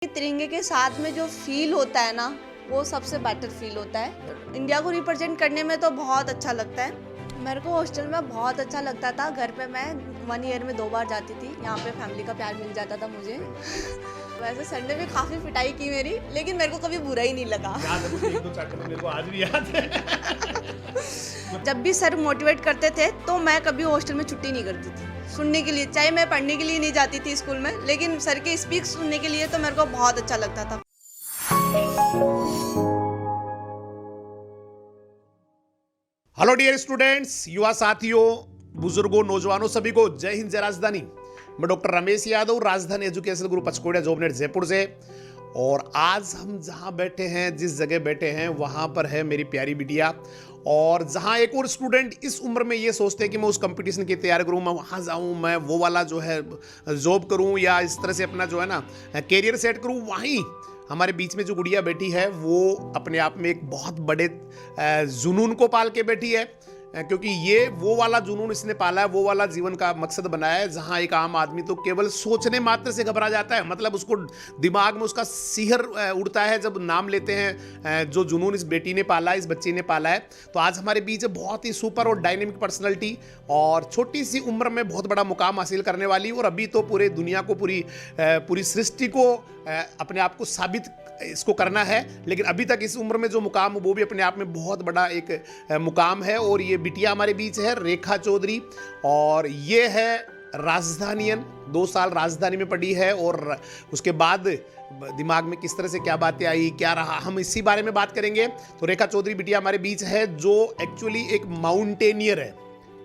तिरंगे के साथ में जो फील होता है ना, वो सबसे बेटर फील होता है। इंडिया को रिप्रेजेंट करने में तो बहुत अच्छा लगता है। मेरे को हॉस्टल में बहुत अच्छा लगता था। घर पे मैं 1 ईयर में 2 बार जाती थी। यहाँ पे फैमिली का प्यार मिल जाता था मुझे। वैसे संडे में काफ़ी पिटाई की मेरी, लेकिन मेरे को कभी बुरा ही नहीं लगा। याद है मुझे 1-2 चैप्टर मेरे को आज भी याद है। जब भी सर मोटिवेट करते थे तो मैं कभी हॉस्टल में छुट्टी नहीं करती थी सुनने के लिए। चाहे मैं पढ़ने के लिए नहीं जाती थी स्कूल में, लेकिन सर के स्पीच सुनने के लिए तो मेरे को बहुत अच्छा लगता था। हेलो डियर स्टूडेंट्स, युवा साथियों, बुजुर्गों, नौजवानों, सभी को जय हिंद, जय राजधानी। मैं डॉक्टर रमेश यादव, राजधानी एजुकेशन ग्रुप पचकोड़िया जॉबनेट जयपुर से। और आज हम जहां बैठे हैं, जिस जगह बैठे हैं, वहां पर है मेरी प्यारी बिटिया। और जहां एक और स्टूडेंट इस उम्र में ये सोचते हैं कि मैं उस कंपटीशन की तैयारी करूं, मैं वहां जाऊं, मैं वो वाला जो है जॉब करूं, या इस तरह से अपना जो है ना कैरियर सेट करूं, वहीं हमारे बीच में जो गुड़िया बैठी है वो अपने आप में एक बहुत बड़े जुनून को पाल के बैठी है। क्योंकि ये वो वाला जुनून इसने पाला है, वो वाला जीवन का मकसद बनाया है, जहां एक आम आदमी तो केवल सोचने मात्र से घबरा जाता है। मतलब उसको दिमाग में उसका सिहर उड़ता है जब नाम लेते हैं जो जुनून इस बेटी ने पाला है, इस बच्ची ने पाला है। तो आज हमारे बीच बहुत ही सुपर और डायनेमिक पर्सनैलिटी, और छोटी सी उम्र में बहुत बड़ा मुकाम हासिल करने वाली, और अभी तो पूरे दुनिया को, पूरी सृष्टि को अपने आप को साबित इसको करना है। लेकिन अभी तक इस उम्र में जो मुकाम, वो भी अपने आप में बहुत बड़ा एक मुकाम है। और ये बिटिया हमारे बीच है, रेखा चौधरी, और ये है राजधानियन। 2 साल राजधानी में पढ़ी है, और उसके बाद दिमाग में किस तरह से क्या बातें आई, क्या रहा, हम इसी बारे में बात करेंगे। तो रेखा चौधरी बिटिया हमारे बीच है, जो एक्चुअली एक माउंटेनियर है।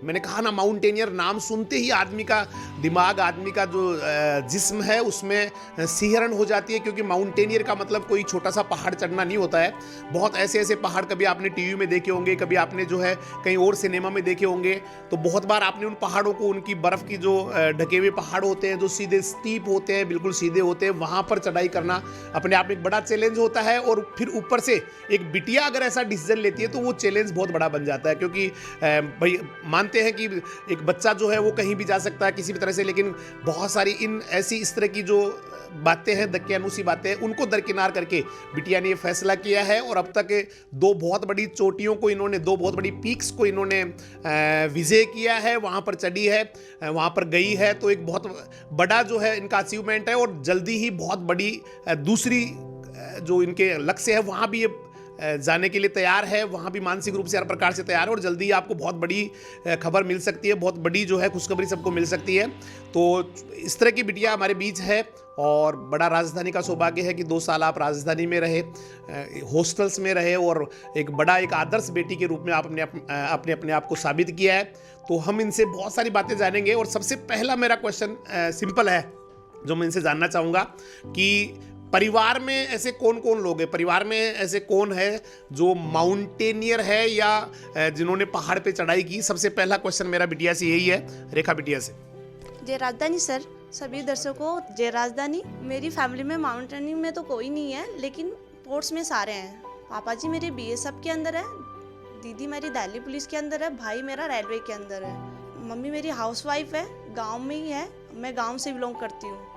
मैंने कहा ना, माउंटेनियर नाम सुनते ही आदमी का दिमाग, आदमी का जो जिस्म है उसमें सिहरन हो जाती है। क्योंकि माउंटेनियर का मतलब कोई छोटा सा पहाड़ चढ़ना नहीं होता है। बहुत ऐसे ऐसे पहाड़ कभी आपने टीवी में देखे होंगे, कभी आपने जो है कहीं और सिनेमा में देखे होंगे। तो बहुत बार आपने उन पहाड़ों को, उनकी बर्फ़ की जो ढके हुए पहाड़ होते हैं, जो सीधे स्टीप होते हैं, बिल्कुल सीधे होते हैं, वहाँ पर चढ़ाई करना अपने आप में एक बड़ा चैलेंज होता है। और फिर ऊपर से एक बिटिया अगर ऐसा डिसीजन लेती है तो वो चैलेंज बहुत बड़ा बन जाता है। क्योंकि भाई मानते हैं कि एक बच्चा जो है वो कहीं भी जा सकता है किसी भी तरह से, लेकिन बहुत सारी इस तरह की जो बातें हैं, दकियानूसी बातें हैं, उनको दरकिनार करके बिटिया ने ये फैसला किया है। और अब तक 2 बहुत बड़ी चोटियों को इन्होंने, 2 बहुत बड़ी पीक्स को इन्होंने विजय किया है, वहाँ पर चढ़ी है, वहाँ पर गई है। तो एक बहुत बड़ा जो है इनका अचीवमेंट है। और जल्दी ही बहुत बड़ी दूसरी जो इनके लक्ष्य है, वहाँ भी ये जाने के लिए तैयार है, वहाँ भी मानसिक रूप से हर प्रकार से तैयार है। और जल्दी ही आपको बहुत बड़ी खबर मिल सकती है, बहुत बड़ी जो है खुशखबरी सबको मिल सकती है। तो इस तरह की बिटिया हमारे बीच है, और बड़ा राजधानी का सौभाग्य है कि 2 साल आप राजधानी में रहे, हॉस्टल्स में रहे, और एक बड़ा एक आदर्श बेटी के रूप में आपने अपने आप को साबित किया है। तो हम इनसे बहुत सारी बातें जानेंगे। और सबसे पहला मेरा क्वेश्चन सिंपल है, जो मैं इनसे जानना चाहूँगा कि परिवार में ऐसे कौन कौन लोग हैं, परिवार में ऐसे कौन है जो माउंटेनियर है या जिन्होंने पहाड़ पे चढ़ाई की। सबसे पहला क्वेश्चन मेरा बिटिया से यही है, रेखा बिटिया से। जय राजधानी सर, सभी दर्शकों जय राजधानी। मेरी फैमिली में माउंटेनिंग में तो कोई नहीं है, लेकिन स्पोर्ट्स में सारे हैं। पापा जी मेरे बीएसएफ के अंदर है, दीदी मेरी दिल्ली पुलिस के अंदर है, भाई मेरा रेलवे के अंदर है, मम्मी मेरी हाउसवाइफ है, गाँव में ही है, मैं गाँव से बिलोंग करती हूँ।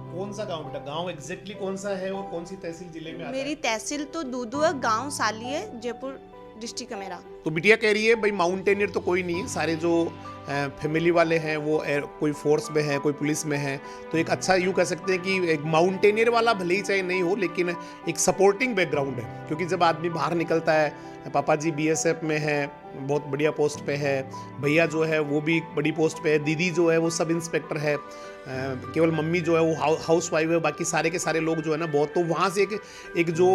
कौन सा गांव बेटा? गांव एग्जैक्टली कौन सा है और कौन सी तहसील जिले में आता है? मेरी तहसील तो दूदू है, गांव साली है, जयपुर डिस्ट्रिक्ट है मेरा। तो बिटिया कह रही है भाई माउंटेनियर तो कोई नहीं है, सारे जो फैमिली वाले हैं वो कोई फोर्स में है, कोई पुलिस में है। तो एक अच्छा यूँ कह सकते हैं कि एक माउंटेनियर वाला भले ही चाहे नहीं हो, लेकिन एक सपोर्टिंग बैकग्राउंड है। क्योंकि जब आदमी बाहर निकलता है, पापा जी बीएसएफ में है, बहुत बढ़िया पोस्ट पे है, भैया जो है वो भी बड़ी पोस्ट पे है, दीदी जो है वो सब इंस्पेक्टर है, केवल मम्मी जो है वो हाउस वाइफ है, बाकी सारे के सारे लोग जो है ना बहुत। तो वहाँ से एक जो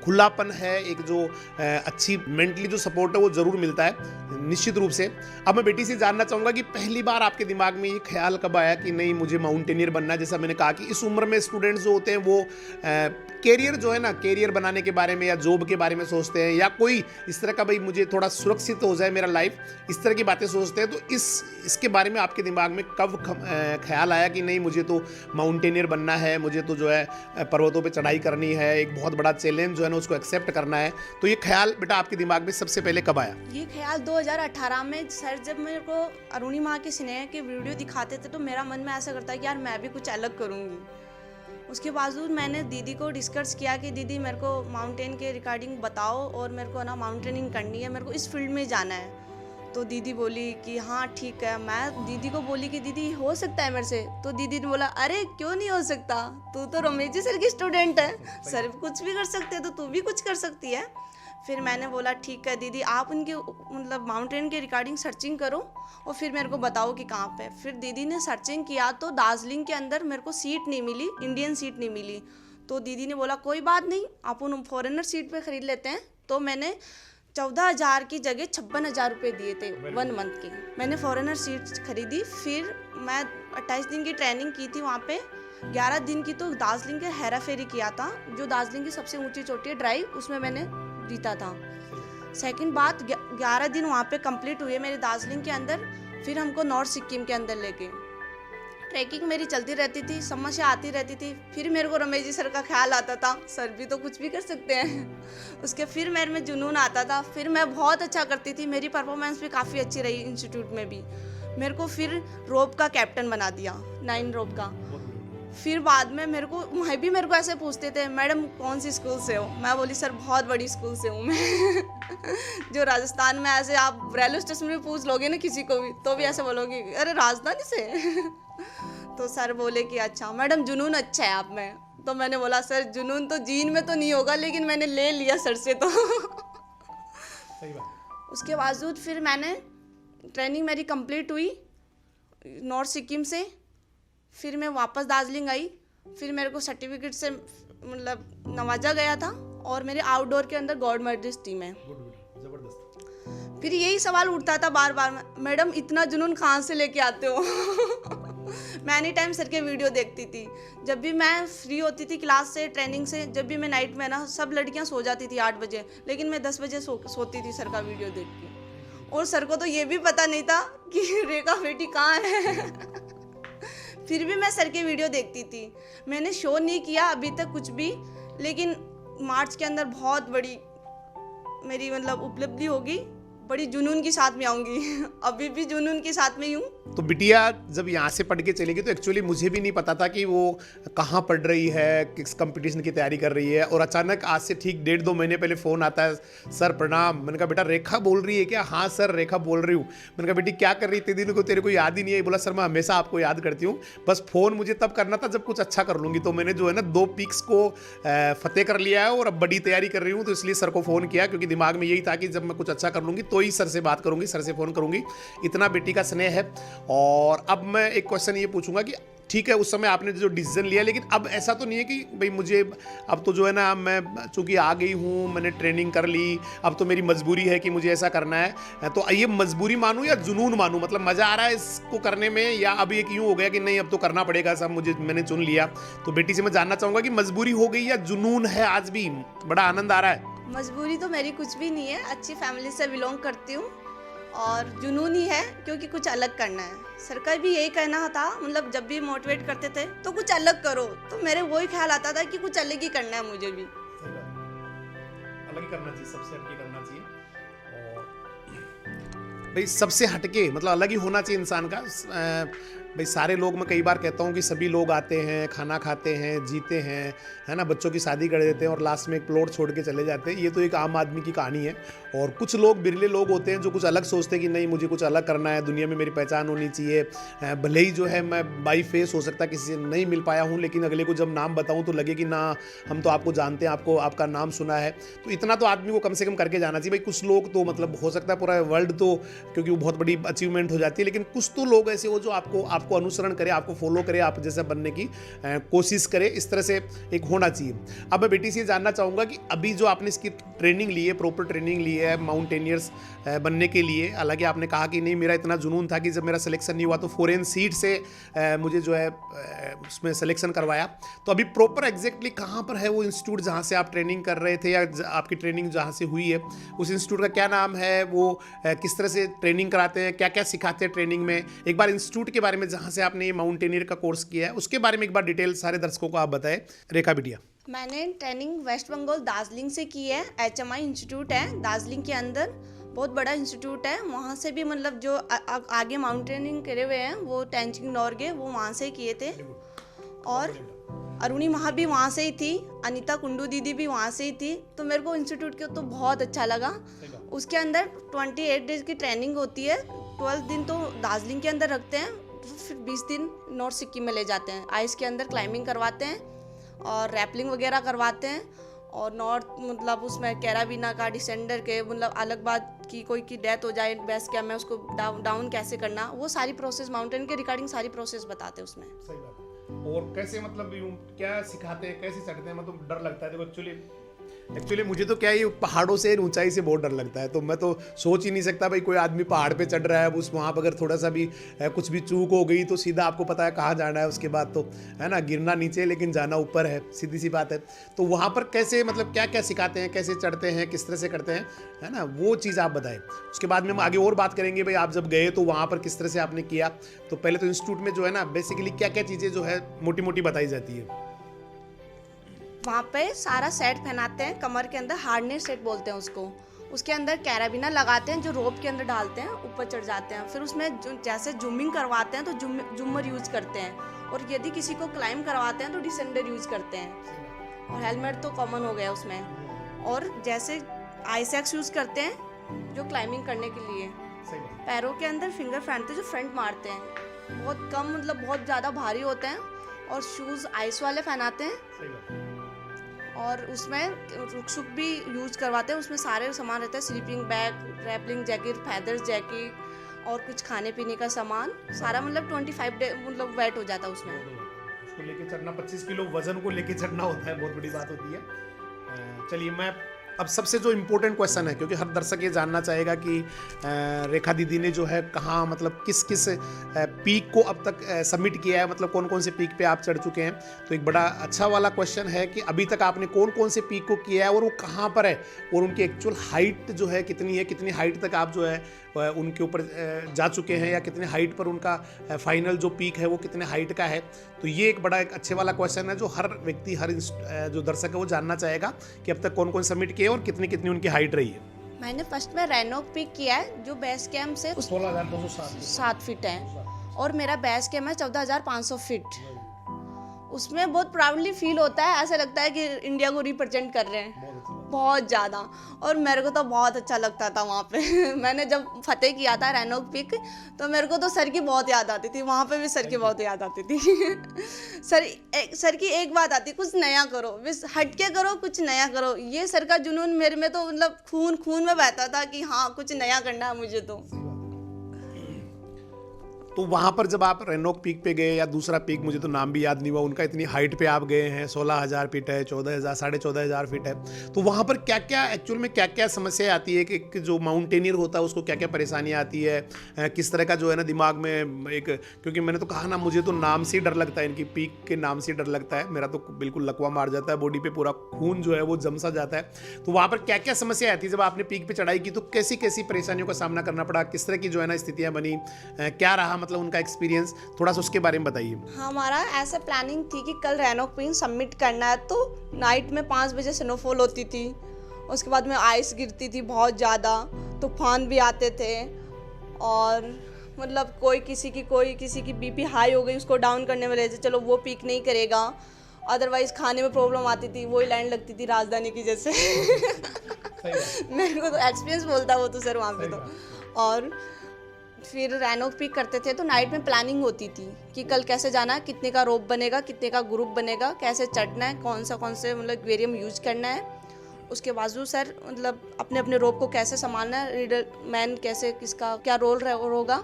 खुलापन है, एक जो अच्छी मेंटली जो सपोर्ट है वो ज़रूर मिलता है निश्चित रूप से। अब मैं बेटी से जानना चाहूँगा कि पहली बार आपके दिमाग में ये ख्याल कब आया कि नहीं मुझे माउंटेनियर बनना है? जैसा मैंने कहा कि इस उम्र में स्टूडेंट्स जो होते हैं वो कैरियर जो है ना, कैरियर बनाने के बारे में या जॉब के बारे में सोचते हैं, या कोई इस तरह का भाई मुझे थोड़ा सुरक्षित हो जाए मेरा लाइफ, इस तरह की बातें सोचते हैं। तो इसके बारे में आपके दिमाग में कब ख्याल आया कि नहीं मुझे तो माउंटेनियर बनना है, मुझे तो जो है पर्वतों पे चढ़ाई करनी है, एक बहुत बड़ा चैलेंज जो है ना उसको एक्सेप्ट करना है? तो ये ख्याल बेटा आपके दिमाग में सबसे पहले कब आया? ये ख्याल 2018 में सर जब मेरे को अरुणिमा के स्नेह के वीडियो दिखाते थे, तो मेरा मन में ऐसा करता है कि यार मैं भी कुछ अलग करूँगी। उसके बावजूद मैंने दीदी को डिस्कस किया कि दीदी मेरे को माउंटेन के रिगार्डिंग बताओ और मेरे को ना माउंटेनिंग करनी है, मेरे को इस फील्ड में जाना है। तो दीदी बोली कि हाँ ठीक है। मैं दीदी को बोली कि दीदी हो सकता है मेरे से? तो दीदी ने बोला अरे क्यों नहीं हो सकता, तू तो रमेश जी सर की स्टूडेंट है, सर कुछ भी कर सकते हैं तो तू भी कुछ कर सकती है। फिर मैंने बोला ठीक है दीदी, आप उनके मतलब माउंटेन के रिगार्डिंग सर्चिंग करो और फिर मेरे को बताओ कि कहाँ पे। फिर दीदी ने सर्चिंग किया तो दार्जिलिंग के अंदर मेरे को सीट नहीं मिली, इंडियन सीट नहीं मिली। तो दीदी ने बोला कोई बात नहीं, अपन फॉरेनर सीट पे ख़रीद लेते हैं। तो मैंने 14,000 की जगह 56,000 रुपये दिए थे 1 मंथ के। मैंने फॉरेनर सीट खरीदी। फिर मैं 28 दिन की ट्रेनिंग की थी वहाँ पे। 11 दिन की तो दार्जिलिंग के हेरा फेरी किया था, जो दार्जिलिंग की सबसे ऊंची चोटी है ड्राइव, उसमें मैंने जीता था। सेकंड बात, 11 दिन वहाँ पे कंप्लीट हुए मेरे दार्जिलिंग के अंदर। फिर हमको नॉर्थ सिक्किम के अंदर लेके ट्रैकिंग मेरी चलती रहती थी, समस्या आती रहती थी। फिर मेरे को रमेश जी सर का ख्याल आता था, सर भी तो कुछ भी कर सकते हैं। उसके फिर मेरे में जुनून आता था। फिर मैं बहुत अच्छा करती थी, मेरी परफॉर्मेंस भी काफ़ी अच्छी रही इंस्टीट्यूट में भी। मेरे को फिर रोप का कैप्टन बना दिया, 9 रोप का। फिर बाद में मेरे को ऐसे पूछते थे मैडम कौन सी स्कूल से हो? मैं बोली सर बहुत बड़ी स्कूल से हूँ मैं। जो राजस्थान में ऐसे आप रेलवे स्टेशन में पूछ लोगे ना किसी को भी, तो भी ऐसे बोलोगे अरे राजधानी से। तो सर बोले कि अच्छा मैडम जुनून अच्छा है आप में। तो मैंने बोला सर जुनून तो जीन में तो नहीं होगा, लेकिन मैंने ले लिया सर से। तो सही बात। उसके बावजूद फिर मैंने ट्रेनिंग मेरी कंप्लीट हुई नॉर्थ सिक्किम से। फिर मैं वापस दार्जिलिंग आई। फिर मेरे को सर्टिफिकेट से मतलब नवाजा गया था और मेरे आउटडोर के अंदर गोल्ड मेडलिस्ट टीम है। जबरदस्त। फिर यही सवाल उठता था बार बार, मैडम इतना जुनून कहाँ से लेके आते हो? मैं एनी टाइम सर के वीडियो देखती थी। जब भी मैं फ्री होती थी क्लास से, ट्रेनिंग से, जब भी मैं नाइट में ना, सब लड़कियां सो जाती थी 8 बजे, लेकिन मैं 10 बजे सोती थी सर का वीडियो देख के। और सर को तो ये भी पता नहीं था कि रेखा बेटी कहाँ है। फिर भी मैं सर के वीडियो देखती थी। मैंने शो नहीं किया अभी तक कुछ भी, लेकिन मार्च के अंदर बहुत बड़ी मेरी मतलब उपलब्धि होगी। बड़ी जुनून के साथ में आऊँगी। अभी भी जुनून के साथ में ही हूँ। तो बिटिया जब यहाँ से पढ़ के चलेगी तो एक्चुअली मुझे भी नहीं पता था कि वो कहाँ पढ़ रही है, किस कंपटीशन की तैयारी कर रही है। और अचानक आज से ठीक 1.5-2 महीने पहले फ़ोन आता है, सर प्रणाम। मैंने कहा बेटा रेखा बोल रही है क्या? हाँ सर रेखा बोल रही हूँ। मैंने कहा बेटी क्या कर रही थी दिन को, तेरे को याद ही नहीं है? बोला सर मैं हमेशा आपको याद करती हूँ, बस फ़ोन मुझे तब करना था जब कुछ अच्छा कर लूँगी। तो मैंने जो है ना 2 पीक्स को फतेह कर लिया है और अब बड़ी तैयारी कर रही हूँ। तो इसलिए सर को फ़ोन किया, क्योंकि दिमाग में यही था कि जब मैं कुछ अच्छा कर लूँगी तो ही सर से बात करूँगी, सर से फ़ोन करूँगी। इतना बेटी का स्नेह है। और अब मैं एक क्वेश्चन ये पूछूंगा कि ठीक है उस समय आपने जो डिसीजन लिया, लेकिन अब ऐसा तो नहीं है कि भाई मुझे अब तो जो है ना, मैं चूंकि आ गई हूँ, मैंने ट्रेनिंग कर ली, अब तो मेरी मजबूरी है कि मुझे ऐसा करना है। तो ये मजबूरी मानूं या जुनून मानूं? मतलब मज़ा आ रहा है इसको करने में, या अब ये यूँ हो गया कि नहीं अब तो करना पड़ेगा, सब मैंने चुन लिया? तो बेटी से मैं जानना चाहूँगा कि मजबूरी हो गई या जुनून है? आज भी बड़ा आनंद आ रहा है? मजबूरी तो मेरी कुछ भी नहीं है, अच्छी फैमिली से बिलोंग करती हूँ और जुनून ही है क्योंकि कुछ अलग करना है। सर का भी यही कहना था, मतलब जब भी मोटिवेट करते थे तो कुछ अलग करो, तो मेरे वही ख्याल आता था कि कुछ अलग ही करना है मुझे भी। अलग ही करना चाहिए, सबसे हटके करना चाहिए। और भाई सबसे हटके मतलब अलग ही होना चाहिए इंसान का। भाई सारे लोग, मैं कई बार कहता हूँ कि सभी लोग आते हैं, खाना खाते हैं, जीते हैं, है ना, बच्चों की शादी कर देते हैं और लास्ट में एक प्लॉट छोड़ के चले जाते हैं। ये तो एक आम आदमी की कहानी है। और कुछ लोग, बिरले लोग होते हैं जो कुछ अलग सोचते हैं कि नहीं मुझे कुछ अलग करना है, दुनिया में मेरी पहचान होनी चाहिए। भले ही जो है मैं बाई फेस हो सकता है किसी से नहीं मिल पाया हूँ, लेकिन अगले को जब नाम बताऊँ तो लगे कि ना हम तो आपको जानते हैं, आपको आपका नाम सुना है। तो इतना तो आदमी को कम से कम करके जाना चाहिए। भाई कुछ लोग तो मतलब हो सकता है पूरा वर्ल्ड तो, क्योंकि वो बहुत बड़ी अचीवमेंट हो जाती है, लेकिन कुछ तो लोग ऐसे हो जो आपको अनुसरण करे, आपको फॉलो करे, आप जैसा बनने की कोशिश करे। इस तरह से एक होना चाहिए। अब मैं बेटी से जानना चाहूँगा कि अभी जो आपने इसकी ट्रेनिंग ली है, प्रॉपर ट्रेनिंग ली है माउंटेनियर्स बनने के लिए, हालांकि आपने कहा कि नहीं मेरा इतना जुनून था कि जब मेरा सिलेक्शन नहीं हुआ तो फॉरेन सीट से मुझे जो है उसमें सिलेक्शन करवाया। तो अभी प्रॉपर एग्जैक्टली कहाँ पर है वो इंस्टीट्यूट जहाँ से आप ट्रेनिंग कर रहे थे, या आपकी ट्रेनिंग जहाँ से हुई है उस इंस्टीट्यूट का क्या नाम है? वो किस तरह से ट्रेनिंग कराते हैं, क्या क्या सिखाते हैं ट्रेनिंग में? एक बार इंस्टीट्यूट के बारे में, जहाँ से आपने ये माउंटेनियर का कोर्स किया है, उसके बारे में एक बार डिटेल सारे दर्शकों को आप बताएं। रेखा बिटिया। मैंने ट्रेनिंग वेस्ट बंगाल दार्जिलिंग से की है। HMI इंस्टीट्यूट है दार्जिलिंग के अंदर, बहुत बड़ा इंस्टीट्यूट है। वहाँ से भी मतलब जो आगे माउंटेनिंग करे हुए हैं वो तेंजिंग नोर्गे, वो वहाँ से किए थे। और अरुणी महा भी वहाँ से ही थी, अनीता कुंडू दीदी भी वहाँ से ही थी। तो मेरे को इंस्टीट्यूट के तो बहुत अच्छा लगा। उसके अंदर 28 डेज की ट्रेनिंग होती है। 12 दिन तो दार्जिलिंग के अंदर रखते हैं, फिर 20 दिन नॉर्थ सिक्किम में ले जाते हैं। आइस के अंदर क्लाइंबिंग करवाते हैं और रैपलिंग वगैरह करवाते हैं। और नॉर्थ मतलब उसमें कैराबिना का डिसेंडर के मतलब अलग बात की कोई की डेथ हो जाए बेस कैम्प में, उसको डाउन कैसे करना, वो सारी प्रोसेस माउंटेन के रिगार्डिंग सारी प्रोसेस बताते हैं उसमें। सही बात है। और कैसे मतलब क्या सिखाते हैं, कैसे चढ़ते हैं? मतलब डर लगता है देखो एक्चुअली मुझे तो क्या है, ये पहाड़ों से ऊंचाई से बहुत डर लगता है। तो मैं तो सोच ही नहीं सकता भाई कोई आदमी पहाड़ पे चढ़ रहा है, उस वहाँ पर अगर थोड़ा सा भी कुछ भी चूक हो गई तो सीधा आपको पता है कहाँ जाना है। उसके बाद तो है ना, गिरना नीचे लेकिन जाना ऊपर है, सीधी सी बात है। तो वहाँ पर कैसे मतलब क्या क्या सिखाते हैं, कैसे चढ़ते हैं, किस तरह से करते हैं, है ना, वो चीज़ आप बताएं। उसके बाद में हम आगे और बात करेंगे भाई आप जब गए तो वहाँ पर किस तरह से आपने किया। तो पहले तो इंस्टीट्यूट में जो है ना बेसिकली क्या क्या चीज़ें जो है मोटी मोटी बताई जाती है। वहाँ पे सारा सेट पहनाते हैं, कमर के अंदर हार्डनेस सेट बोलते हैं उसको। उसके अंदर कैराबिना लगाते हैं जो रोप के अंदर डालते हैं, ऊपर चढ़ जाते हैं। फिर उसमें जैसे जूमिंग करवाते हैं तो जूमर यूज करते हैं, और यदि किसी को क्लाइंब करवाते हैं तो डिसेंडर यूज करते हैं। और हेलमेट तो कॉमन हो गया उसमें। और जैसे आईसैक्स यूज करते हैं जो क्लाइंबिंग करने के लिए। पैरों के अंदर फिंगर पहनते हैं जो फ्रंट मारते हैं, बहुत कम मतलब बहुत ज़्यादा भारी होते हैं। और शूज़ आइस वाले पहनाते हैं, और उसमें रुकसुक भी यूज करवाते हैं। उसमें सारे सामान रहते हैं, sleeping bag, rappelling jacket, feathers jacket और कुछ खाने पीने का सामान सारा। मतलब 25 डे मतलब वेट हो जाता है उसमें। उसको लेके चढ़ना 25 किलो वजन को लेके चढ़ना होता है, बहुत बड़ी बात होती है। चलिए मैं अब सबसे जो इम्पोर्टेंट क्वेश्चन है, क्योंकि हर दर्शक ये जानना चाहेगा कि रेखा दीदी ने जो है कहाँ मतलब किस किस पीक को अब तक सबमिट किया है, मतलब कौन कौन से पीक पे आप चढ़ चुके हैं। तो एक बड़ा अच्छा वाला क्वेश्चन है कि अभी तक आपने कौन कौन से पीक को किया है और वो कहाँ पर है, और उनकी एक्चुअल हाइट जो है कितनी है, कितनी हाइट तक आप जो है उनके ऊपर जा चुके हैं, या कितने हाइट पर उनका फाइनल जो पीक है वो कितने हाइट का है। तो ये एक बड़ा एक अच्छे वाला क्वेश्चन है जो हर व्यक्ति, हर जो दर्शक है वो जानना चाहेगा कि अब तक कौन कौन सबमिट किए और कितनी कितनी उनकी हाइट रही है। मैंने फर्स्ट में रैनॉक पीक किया है जो बेस कैम्प से 16,207 फीट है, और मेरा बेस कैम्प है 14,500 फीट। उसमें बहुत प्राउडली फील होता है, ऐसा लगता है कि इंडिया को रिप्रेजेंट कर रहे हैं बहुत ज़्यादा। और मेरे को तो बहुत अच्छा लगता था वहाँ पे मैंने जब फतेह किया था रैनॉक पीक, तो मेरे को तो सर की बहुत याद आती थी। वहाँ पे भी सर की बहुत याद आती थी सर की एक बात आती, कुछ नया करो, बस हट के करो, कुछ नया करो। ये सर का जुनून मेरे में तो मतलब खून में बहता था कि हाँ कुछ नया करना है मुझे। तो वहाँ पर जब आप रैनॉक पीक पे गए, या दूसरा पीक मुझे तो नाम भी याद नहीं हुआ उनका, इतनी हाइट पे आप गए हैं, 16,000 फीट है, 14,000 14,500 फीट है। तो वहाँ पर क्या क्या एक्चुअल में क्या क्या समस्या आती है कि जो माउंटेनियर होता है उसको क्या क्या परेशानी आती है, किस तरह का जो है ना दिमाग में एक, क्योंकि मैंने तो कहा ना मुझे तो नाम से ही डर लगता है, इनकी पीक के नाम से डर लगता है। मेरा तो बिल्कुल लकवा मार जाता है, बॉडी पे पूरा खून जो है वो जम सा जाता है। तो वहाँ पर क्या क्या समस्या आती है जब आपने पीक पे चढ़ाई की, तो कैसी कैसी परेशानियों का सामना करना पड़ा, किस तरह की जो है ना स्थितियाँ बनी, क्या रहा मतलब उनका एक्सपीरियंस, थोड़ा सा उसके बारे में बताइए। हमारा ऐसा प्लानिंग थी कि कल रैनॉक पीक सबमिट करना है, तो नाइट में 5 बजे स्नोफॉल होती थी, उसके बाद में आइस गिरती थी बहुत ज़्यादा, तूफान भी आते थे, और मतलब कोई किसी की बीपी हाई हो गई उसको डाउन करने में रहते, चलो वो पीक नहीं करेगा। अदरवाइज खाने में प्रॉब्लम आती थी, वही लाइन लगती थी राजधानी की जैसे मेरे को तो एक्सपीरियंस बोलता वो तो सर वहाँ पे तो। और फिर रैनॉक पीक करते थे तो नाइट में प्लानिंग होती थी कि कल कैसे जाना है, कितने का रोप बनेगा, कितने का ग्रुप बनेगा, कैसे चढ़ना है, कौन से मतलब वेरियम यूज करना है। उसके बावजूद सर मतलब अपने अपने रोप को कैसे संभालना है, रीडर मैन कैसे, किसका क्या रोल होगा,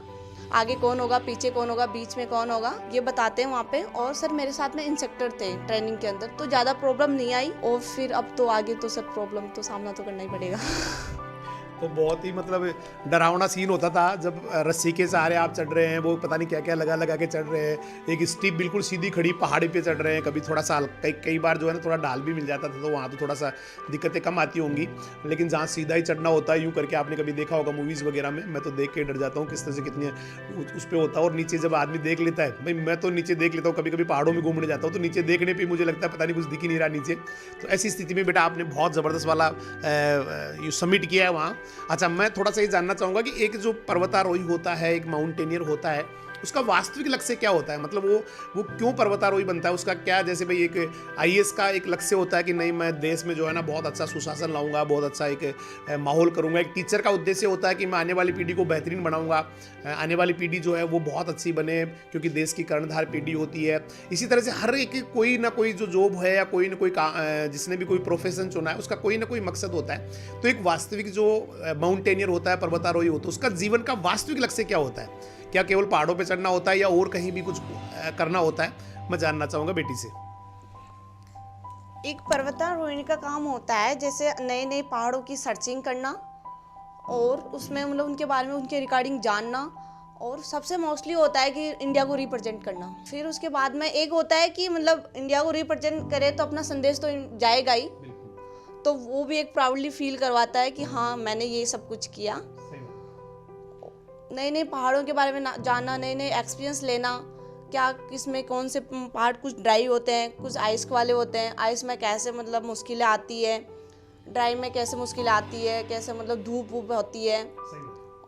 आगे कौन होगा, पीछे कौन होगा, बीच में कौन होगा, ये बताते हैं वहाँ पे। और सर मेरे साथ में इंस्ट्रक्टर थे ट्रेनिंग के अंदर, तो ज़्यादा प्रॉब्लम नहीं आई। और फिर अब तो आगे तो सर प्रॉब्लम तो सामना तो करना ही पड़ेगा तो बहुत ही मतलब डरावना सीन होता था जब रस्सी के सहारे आप चढ़ रहे हैं, वो पता नहीं क्या क्या लगा के चढ़ रहे हैं, एक स्टीप बिल्कुल सीधी खड़ी पहाड़ी पे चढ़ रहे हैं, कभी थोड़ा सा कई बार जो है ना थोड़ा ढाल भी मिल जाता था, तो वहाँ तो थोड़ा सा दिक्कतें कम आती होंगी। लेकिन जहाँ सीधा ही चढ़ना होता है यूँ करके, आपने कभी देखा होगा मूवीज़ वगैरह में, मैं तो देख के डर जाता हूँ किस तरह से कितनी उस पर होता है। और नीचे जब आदमी देख लेता है, भाई मैं तो नीचे देख लेता हूँ, कभी कभी पहाड़ों में घूमने जाता हूँ तो नीचे देखने पर मुझे लगता है पता नहीं कुछ दिख ही नहीं रहा नीचे। तो ऐसी स्थिति में बेटा आपने बहुत ज़बरदस्त वाला सबमिट किया है वहाँ। अच्छा, मैं थोड़ा सा ये जानना चाहूँगा कि एक जो पर्वतारोही होता है, एक माउंटेनियर होता है, उसका वास्तविक लक्ष्य क्या होता है, मतलब वो क्यों पर्वतारोही बनता है, उसका क्या, जैसे भाई एक आईएएस का एक लक्ष्य होता है कि नहीं मैं देश में जो है ना बहुत अच्छा सुशासन लाऊंगा, बहुत अच्छा एक माहौल करूंगा। एक टीचर का उद्देश्य होता है कि मैं आने वाली पीढ़ी को बेहतरीन बनाऊंगा, आने वाली पीढ़ी जो है वो बहुत अच्छी बने, क्योंकि देश की कर्णधार पीढ़ी होती है। इसी तरह से हर एक कोई ना कोई जो जॉब है या कोई ना कोई जिसने भी कोई प्रोफेशन चुना है उसका कोई ना कोई मकसद होता है। तो एक वास्तविक जो माउंटेनियर होता है, पर्वतारोही होता है, उसका जीवन का वास्तविक लक्ष्य क्या होता है? क्या केवल पहाड़ों पे चढ़ना होता है या और कहीं भी कुछ करना होता है? मैं जानना चाहूंगा बेटी से। एक पर्वतारोहण का काम होता है जैसे नए नए पहाड़ों की सर्चिंग करना और उसमें मतलब उनके बारे में उनके रिगार्डिंग जानना, और सबसे मोस्टली होता है कि इंडिया को रिप्रेजेंट करना। फिर उसके बाद में एक होता है कि मतलब इंडिया को रिप्रेजेंट करे तो अपना संदेश तो जाएगा ही, तो वो भी एक प्राउडली फील करवाता है कि हाँ मैंने ये सब कुछ किया। नए नए पहाड़ों के बारे में जानना, नए नए एक्सपीरियंस लेना, क्या किसमें कौन से पहाड़ कुछ ड्राई होते हैं, कुछ आइस वाले होते हैं, आइस में कैसे मतलब मुश्किलें आती है, ड्राई में कैसे मुश्किलें आती है, कैसे मतलब धूप वूप होती है,